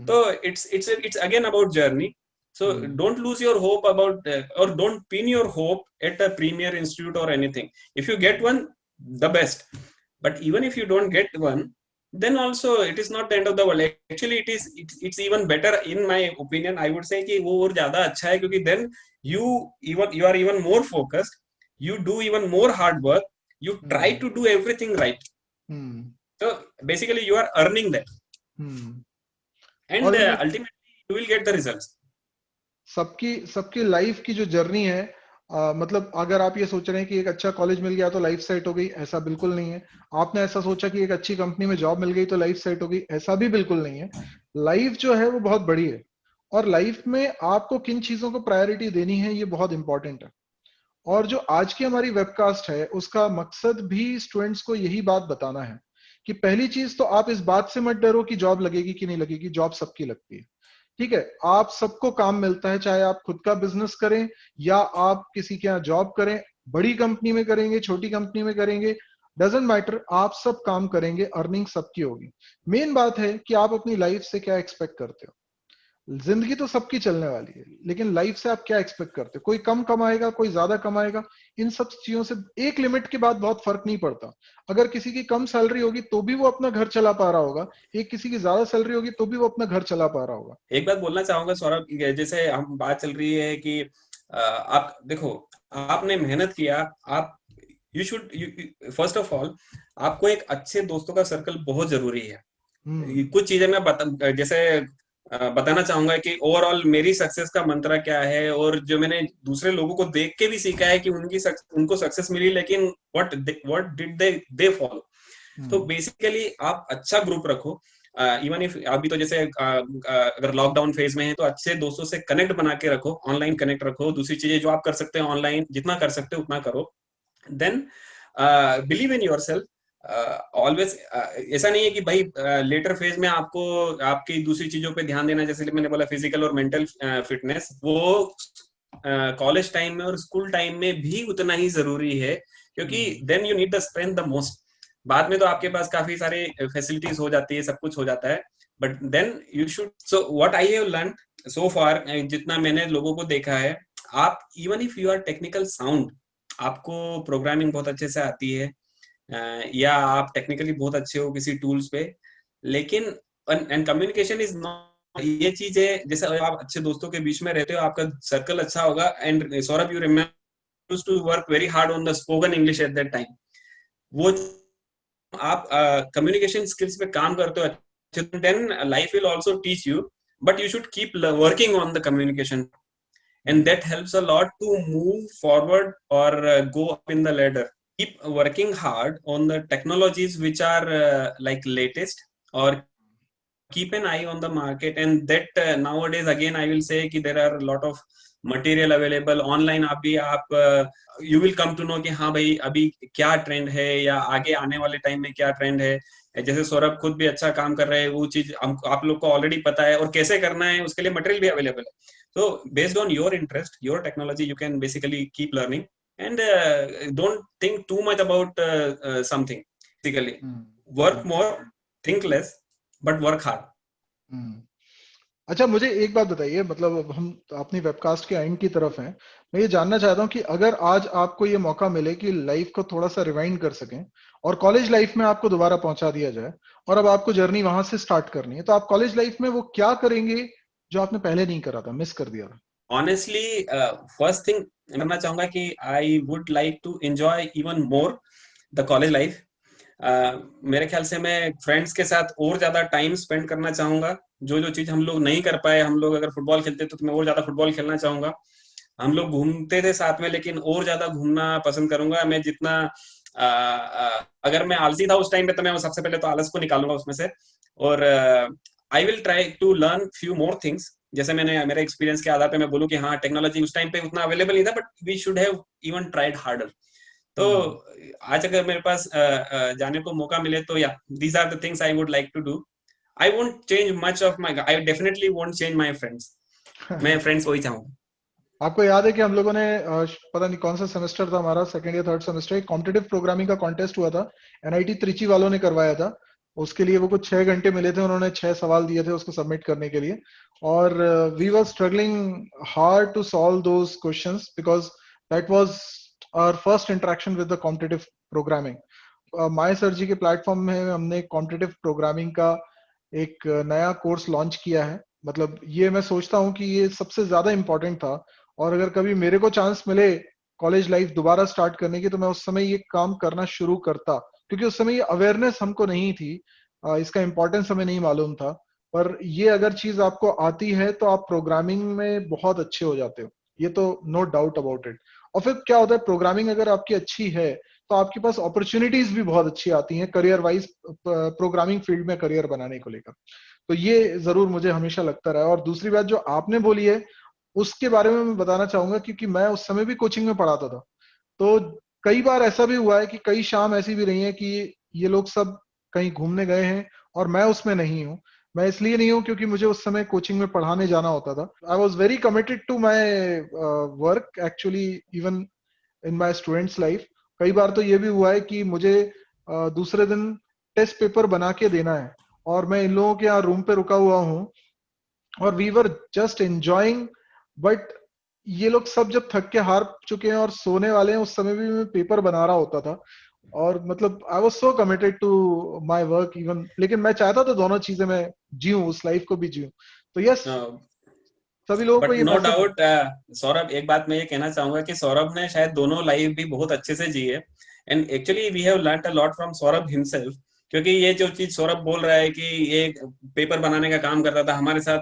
तो it's again about journey. So don't lose your hope about or don't pin your hope at a premier institute or anything. If you get one, the best. But even if you don't get one, then also it is not the end of the world. Actually it's even better, in my opinion. I would say कि वो और ज्यादा अच्छा है, क्योंकि then you are even more focused, you do even more hard work, you try to do everything right. So basically you are earning that. And ultimately you will get the results. सबकी life की जो journey है, मतलब अगर आप ये सोच रहे हैं कि एक अच्छा कॉलेज मिल गया तो लाइफ सेट हो गई, ऐसा बिल्कुल नहीं है। आपने ऐसा सोचा कि एक अच्छी कंपनी में जॉब मिल गई तो लाइफ सेट हो गई, ऐसा भी बिल्कुल नहीं है। लाइफ जो है वो बहुत बड़ी है, और लाइफ में आपको किन चीजों को प्रायोरिटी देनी है ये बहुत इंपॉर्टेंट है। और जो आज की हमारी वेबकास्ट है उसका मकसद भी स्टूडेंट्स को यही बात बताना है कि पहली चीज तो आप इस बात से मत डरो कि जॉब लगेगी कि नहीं लगेगी। जॉब सबकी लगती है, ठीक है, आप सबको काम मिलता है, चाहे आप खुद का बिजनेस करें या आप किसी के यहाँ जॉब करें, बड़ी कंपनी में करेंगे, छोटी कंपनी में करेंगे, डजेंट मैटर, आप सब काम करेंगे, अर्निंग सबकी होगी। मेन बात है कि आप अपनी लाइफ से क्या एक्सपेक्ट करते हो। जिंदगी तो सबकी चलने वाली है, लेकिन लाइफ से आप क्या एक्सपेक्ट करते हो। कोई कम कमाएगा, कोई ज्यादा कमाएगा, इन सब चीजों से एक लिमिट के बाद बहुत फर्क नहीं पड़ता। अगर किसी की कम सैलरी होगी तो भी वो अपना घर चला पा रहा होगा, एक किसी की ज्यादा सैलरी होगी तो भी वो अपना घर चला पा रहा होगा। एक बात बोलना चाहूंगा सौरभ, जैसे हम बात चल रही है कि आप देखो, आपने मेहनत किया, आप you should, first of all आपको एक अच्छे दोस्तों का सर्कल बहुत जरूरी है। कुछ चीजें मैं जैसे बताना चाहूंगा कि ओवरऑल मेरी सक्सेस का मंत्र क्या है, और जो मैंने दूसरे लोगों को देख के भी सीखा है कि उनको सक्सेस मिली, लेकिन व्हाट डिड दे फॉलो। तो बेसिकली आप अच्छा ग्रुप रखो। इवन इफ अभी तो जैसे अगर लॉकडाउन फेज में है तो अच्छे दोस्तों से कनेक्ट बना के रखो, ऑनलाइन कनेक्ट रखो। दूसरी चीजें जो आप कर सकते हैं ऑनलाइन, जितना कर सकते हो उतना करो। Then believe in yourself. Always ऐसा नहीं है कि भाई लेटर फेज में आपको आपकी दूसरी चीजों पे ध्यान देना, जैसे मैंने बोला फिजिकल और मेंटल फिटनेस, वो कॉलेज टाइम में और स्कूल टाइम में भी उतना ही जरूरी है, क्योंकि then you need the strength the most. बाद में तो आपके पास काफी सारे फैसिलिटीज हो जाती है, सब कुछ हो जाता है, but then you should. So what I have learn so far, जितना मैंने लोगों को देखा है, आप even if you are technical sound, आपको प्रोग्रामिंग बहुत अच्छे से आती है, या आप टेक्निकली बहुत अच्छे हो किसी टूल्स पे, लेकिन एंड कम्युनिकेशन इज नॉट ये चीज है। जैसे आप अच्छे दोस्तों के बीच में रहते हो, आपका सर्कल अच्छा होगा। And Saurabh, you remember to work very hard on the spoken English at that time. वो आप कम्युनिकेशन स्किल्स पे काम करते हो अच्छे, then life will also teach you, but you should keep working on the communication, and that helps a lot to move forward or go up in the ladder. Keep working hard on the technologies which are like latest, or keep an eye on the market, and that nowadays again I will say कि there are a lot of material available online। अभी आप you will come to know कि हाँ भाई अभी क्या trend है, या आगे आने वाले टाइम में क्या ट्रेंड है। जैसे सौरभ खुद भी अच्छा काम कर रहे हैं, वो चीज आप लोग को ऑलरेडी पता है, और कैसे करना है उसके लिए मटेरियल भी अवेलेबल है। So based on your interest, your technology, you can basically keep learning, and don't think too much about something. Basically, work more, think less, but work hard. अच्छा, मुझे एक बात बताइए, मतलब अब हम अपनी वेबकास्ट के एंड की तरफ हैं। मैं ये जानना चाहता हूँ कि अगर आज आपको ये मौका मिले कि लाइफ को थोड़ा सा रिवाइंड कर सकें और कॉलेज लाइफ में आपको दोबारा पहुंचा दिया जाए, और अब आपको जर्नी वहां से स्टार्ट करनी है, तो आप कॉलेज लाइफ में वो क्या करेंगे जो आपने पहले नहीं करा था, मिस कर दिया था? Honestly, first thing मैं करना चाहूंगा कि I would like to enjoy even more the college life. मेरे ख्याल से मैं फ्रेंड्स के साथ और ज्यादा टाइम स्पेंड करना चाहूंगा। जो जो चीज हम लोग नहीं कर पाए, हम लोग अगर फुटबॉल खेलते तो मैं और ज्यादा फुटबॉल खेलना चाहूंगा। हम लोग घूमते थे साथ में, लेकिन और ज्यादा घूमना पसंद करूंगा मैं। जितना अगर मैं आलसी था उस टाइम पे, तो मैं सबसे पहले तो आलस को निकालूंगा उसमें से, और I will try to learn few more things. जैसे मैंने मेरे एक्सपीरियंस के आधार पे मैं बोलूँ कि हाँ, टेक्नोलॉजी उस टाइम पे उतना अवेलेबल नहीं था, but we should have even tried harder. तो आज अगर मेरे पास जाने को मौका मिले तो या these are the things I would like to do. I won't change much of my, I definitely won't change my friends. मैं फ्रेंड्स वही चाहूंगा। आपको याद है कि हम लोगों ने पता नहीं कौन सा सेमेस्टर था हमारा, सेकंड या थर्ड सेमेस्टर, कॉम्पिटिटिव प्रोग्रामिंग का कॉन्टेस्ट हुआ था, एनआईटी त्रिची वालों ने करवाया था। उसके लिए वो कुछ 6 घंटे मिले थे, उन्होंने 6 सवाल दिए थे उसको सबमिट करने के लिए, और we were struggling hard to solve those questions because that was our first interaction with the competitive programming. My sir ji के प्लेटफॉर्म में हमने कॉम्पिटिटिव प्रोग्रामिंग का एक नया कोर्स लॉन्च किया है। मतलब ये मैं सोचता हूँ कि ये सबसे ज्यादा इंपॉर्टेंट था, और अगर कभी मेरे को चांस मिले कॉलेज लाइफ दोबारा स्टार्ट करने की, तो मैं उस समय ये काम करना शुरू करता, क्योंकि उस समय ये अवेयरनेस हमको नहीं थी, इसका इंपॉर्टेंस हमें नहीं मालूम था। पर ये अगर चीज आपको आती है तो आप प्रोग्रामिंग में बहुत अच्छे हो जाते हो, ये तो नो डाउट अबाउट इट। और फिर क्या होता है, प्रोग्रामिंग अगर आपकी अच्छी है तो आपके पास अपॉर्चुनिटीज भी बहुत अच्छी आती हैं करियर वाइज, प्रोग्रामिंग फील्ड में करियर बनाने को लेकर। तो ये जरूर मुझे हमेशा लगता रहा है। और दूसरी बात जो आपने बोली है उसके बारे में मैं बताना चाहूंगा, क्योंकि मैं उस समय भी कोचिंग में पढ़ाता था। तो कई बार ऐसा भी हुआ है कि कई शाम ऐसी भी रही है कि ये लोग सब कहीं घूमने गए हैं और मैं उसमें नहीं हूँ। मैं इसलिए नहीं हूँ क्योंकि मुझे उस समय कोचिंग में पढ़ाने जाना होता था। I was very committed to my work actually, even in my students life. कई बार तो ये भी हुआ है कि मुझे दूसरे दिन टेस्ट पेपर बना के देना है, और मैं इन लोगों के यहाँ रूम पे रुका हुआ हूँ, और we were just enjoying. But ये लोग सब जब थक के हार चुके हैं और सोने वाले हैं, उस समय भी मैं पेपर बना रहा होता था। और मतलब I was so committed to my work even, लेकिन मैं चाहता था दोनों चीजें मैं जीऊं, उस लाइफ को भी जीऊं। तो यस, सभी लोगों को बट ये नो मैसेज। डाउट सौरभ, एक बात मैं ये कहना चाहूंगा कि सौरभ ने शायद दोनों लाइफ भी बहुत अच्छे से जी है, and actually we have learned a lot from Saurabh himself. क्योंकि ये जो चीज सौरभ बोल रहा है कि ये पेपर बनाने का काम करता था हमारे साथ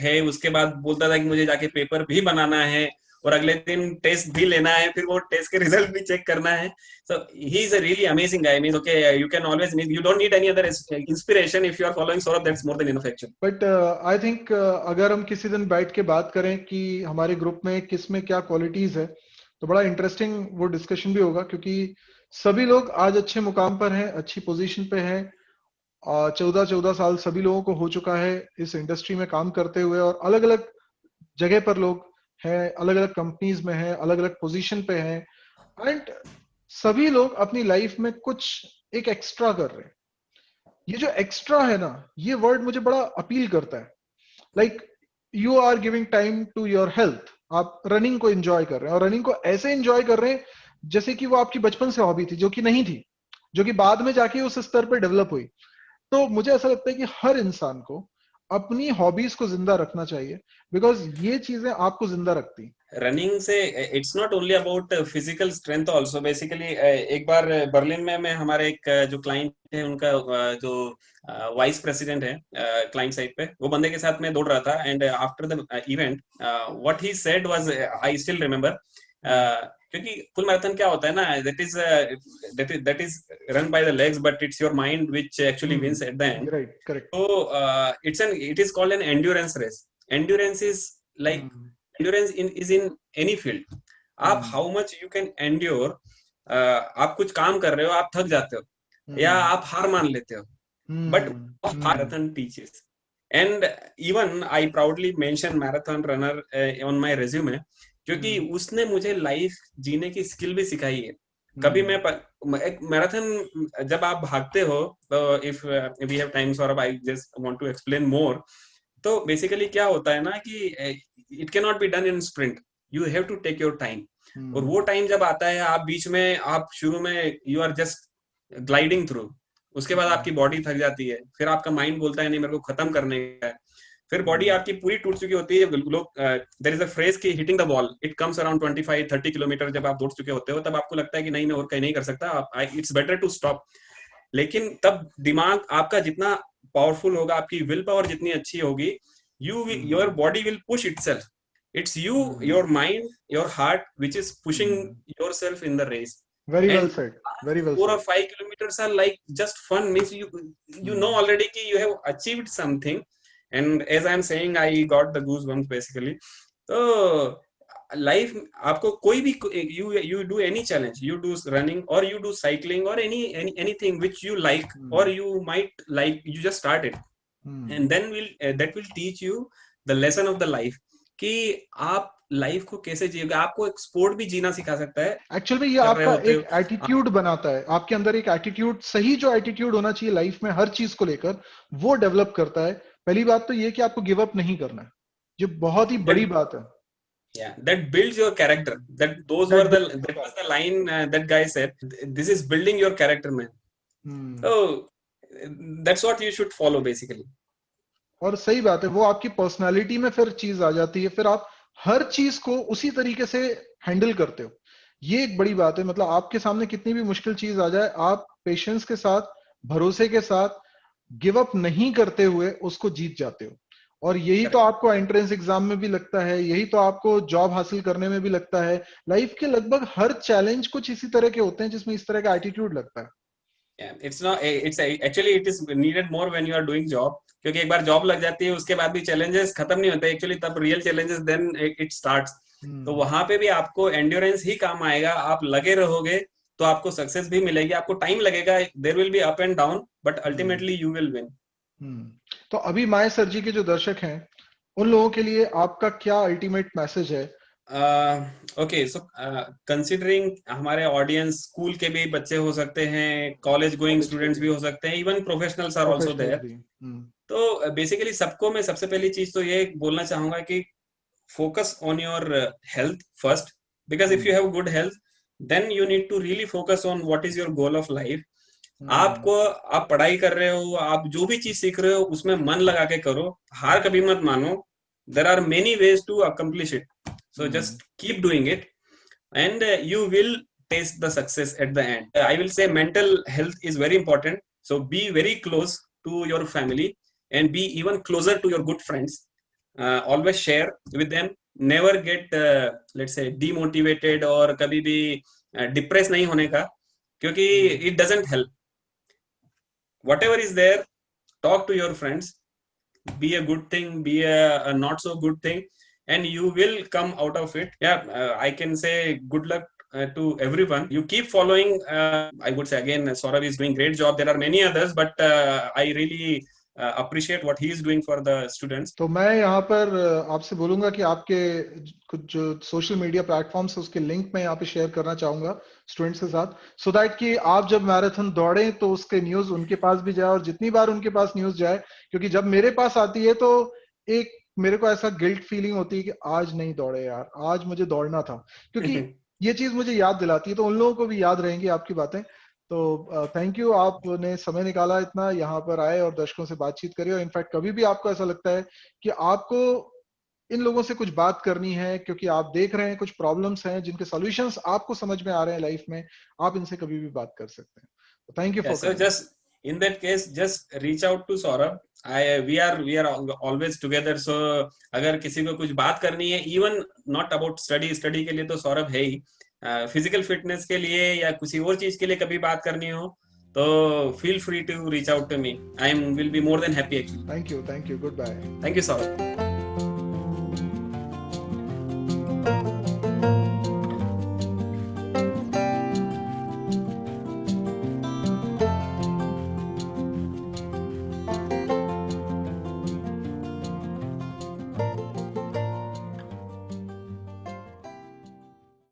है, उसके बाद बोलता था कि मुझे जाके पेपर भी बनाना है और अगले दिन टेस्ट भी लेना है, फिर वो टेस्ट के रिजल्ट भी चेक करना है. So he is a really amazing guy. I mean, okay, you can always need, you don't need any other inspiration. If you are following Saurabh, that's more than enough actually. But I think अगर हम किसी दिन बैठ के बात करें कि हमारे ग्रुप में किस में क्या क्वालिटीज है, तो बड़ा इंटरेस्टिंग वो डिस्कशन भी होगा, क्योंकि सभी लोग आज अच्छे मुकाम पर हैं, अच्छी पोजीशन पे हैं. 14 साल सभी लोगों को हो चुका है इस इंडस्ट्री में काम करते हुए, और अलग अलग जगह पर लोग हैं, अलग अलग कंपनीज में हैं, अलग अलग पोजीशन पे हैं, एंड सभी लोग अपनी लाइफ में कुछ एक एक्स्ट्रा कर रहे हैं. ये जो एक्स्ट्रा है ना, ये वर्ड मुझे बड़ा अपील करता है. Like you are giving time to your health. आप रनिंग को एंजॉय कर रहे हैं, और रनिंग को ऐसे एंजॉय कर रहे हैं जैसे कि वो आपकी बचपन से हॉबी थी, जो कि नहीं थी, जो कि बाद में जाके उस स्तर पर डेवलप हुई. तो मुझे ऐसा लगता है कि हर इंसान को अपनी हॉबीज को जिंदा रखना चाहिए, बिकॉज ये चीजें आपको जिंदा रखती हैं. रनिंग से it's not only about physical strength also. Basically एक बार बर्लिन में मैं हमारे एक जो क्लाइंट है उनका जो वाइस प्रेसिडेंट है क्लाइंट साइड पे, वो बंदे के साथ मैं दौड़ रहा था. And after the event what he said was, I still remember, क्योंकि फुल मैराथन क्या होता है ना, that is run by the legs, but it's your mind which actually wins at the end. Right, correct. So it is called an endurance race. Endurance is like endurance is in any field. आप how much you can endure. आप कुछ काम कर रहे हो, आप थक जाते हो या आप हार मान लेते हो, but marathon teaches. And even I proudly mention marathon runner on my resume, क्योंकि उसने मुझे लाइफ जीने की स्किल भी सिखाई है. कभी मैं एक मैराथन जब आप भागते हो, if we have time Saurabh, I just want to explain more. तो बेसिकली क्या होता है ना कि it can not be done in sprint, you have to take your time. और वो टाइम जब आता है, आप बीच में, आप शुरू में you are just gliding through, उसके बाद आपकी बॉडी थक जाती है, फिर आपका माइंड बोलता है नहीं मेरे को खत्म करने का है, फिर बॉडी आपकी पूरी टूट चुकी होती है. लोग देयर इज अ फ्रेज कि hitting the wall, it comes around 25-30 kilometer. जब आप दौड़ चुके होते हो तब आपको लगता है कि नहीं मैं और कहीं नहीं कर सकता, इट्स बेटर टू स्टॉप. लेकिन तब दिमाग आपका जितना पावरफुल होगा, आपकी विल पावर जितनी अच्छी होगी, your body will push itself. It's you, your mind, your heart, which is pushing yourself in the race. Very well said. Very well 4 said. or 5 kilometers are like just fun. Means you know already कि you have achieved something. And as I am saying, I got the goosebumps basically. So life, आपको कोई भी, you do any challenge, you do running or you do cycling or anything which you like or you might like, you just start it, and then that will teach you the lesson of the life. कि आप life को कैसे जिएगा. आपको एक sport भी जीना सिखा सकता है. एक्चुअली ये आपका एक एटीट्यूड बनाता है, आपके अंदर एक एटीट्यूड, सही जो एटीट्यूड होना चाहिए लाइफ में हर चीज को लेकर, वो डेवलप करता है. पहली बात तो ये कि आपको गिव अप नहीं करना है, ये बहुत ही बड़ी बात है. Yeah, that builds your character. That was the line that guy said. This is building your character, man. So that's what you should follow basically. और सही बात है, वो आपकी पर्सनालिटी में फिर चीज आ जाती है, फिर आप हर चीज को उसी तरीके से हैंडल करते हो. ये एक बड़ी बात है. मतलब आपके सामने कितनी भी मुश्किल चीज आ जाए, आप पेशेंस के साथ, भरोसे के साथ, गिव अप नहीं करते हुए उसको जीत जाते हो. और यही तो आपको एंट्रेंस एग्जाम में भी लगता है, यही तो आपको जॉब हासिल करने में भी लगता है. लाइफ के लगभग हर चैलेंज कुछ इसी तरह के होते हैं जिसमें इस तरह का एटीट्यूड लगता है. Yeah, it's actually it is needed more when you are doing job. क्योंकि एक बार जॉब लग जाती है, उसके बाद भी चैलेंजेस खत्म नहीं होते एक्चुअली, तब real challenges then it starts. तो वहां पे भी आपको एंड्योरेंस ही काम आएगा. आप लगे रहोगे तो आपको सक्सेस भी मिलेगी. आपको टाइम लगेगा, there will be up and down, but ultimately you will win. तो अभी माय सर जी के जो दर्शक हैं, उन लोगों के लिए आपका क्या अल्टीमेट मैसेज है? ओके, सो कंसीडरिंग हमारे ऑडियंस स्कूल के भी बच्चे हो सकते हैं, कॉलेज गोइंग स्टूडेंट्स भी हो सकते हैं, even professionals are also there. तो बेसिकली सबको मैं सबसे पहली चीज तो ये बोलना चाहूंगा कि focus on your health first, because if you have good health then you need to really focus on what is your goal of life. आपको, आप पढ़ाई कर रहे हो, आप जो भी चीज सीख रहे हो उसमें मन लगा के करो, हार कभी मत मानो. There are many ways to accomplish it. So just keep doing it and you will taste the success at the end. I will say mental health is very important. So be very close to your family and be even closer to your good friends. Always share with them. Never get let's say demotivated और कभी भी depressed नहीं होने का, क्योंकि it doesn't help. Whatever is there, talk to your friends. Be a good thing, be a not so good thing, and you will come out of it. Yeah, I can say good luck to everyone. You keep following. I would say again, Saurabh is doing great job. There are many others, but I really appreciate what he is doing for the students. तो मैं यहाँ पर आपसे बोलूंगा कि आपके कुछ जो सोशल मीडिया प्लेटफॉर्म्स है उसके लिंक मैं यहाँ पे शेयर करना चाहूंगा स्टूडेंट्स के साथ, सो दैट कि आप जब मैराथन दौड़े तो उसके न्यूज उनके पास भी जाए, और जितनी बार उनके पास न्यूज जाए, क्योंकि जब मेरे पास आती है तो एक मेरे को ऐसा गिल्ट फीलिंग होती है कि आज नहीं दौड़े यार, आज मुझे दौड़ना था, क्योंकि ये चीज मुझे याद दिलाती है, तो उन लोगों को भी याद रहेंगी आपकी बातें। तो थैंक यू, आपने समय निकाला इतना, यहाँ पर आए और दर्शकों से बातचीत करी, और इनफैक्ट कभी भी आपको ऐसा लगता है कि आपको इन लोगों से कुछ बात करनी है, क्योंकि आप देख रहे हैं कुछ प्रॉब्लम्स हैं जिनके सॉल्यूशंस आपको समझ में आ रहे हैं लाइफ में, आप इनसे कभी भी बात कर सकते हैं। Thank you for just in that case just reach out to Saurabh. We are always together, so अगर किसी को कुछ बात करनी है, even not about study के लिए तो सौरभ है ही, फिजिकल फिटनेस के लिए या किसी और चीज के लिए कभी बात करनी हो तो feel free to reach out to me. I will be more than happy actually. Thank you, goodbye. Thank you Saurabh.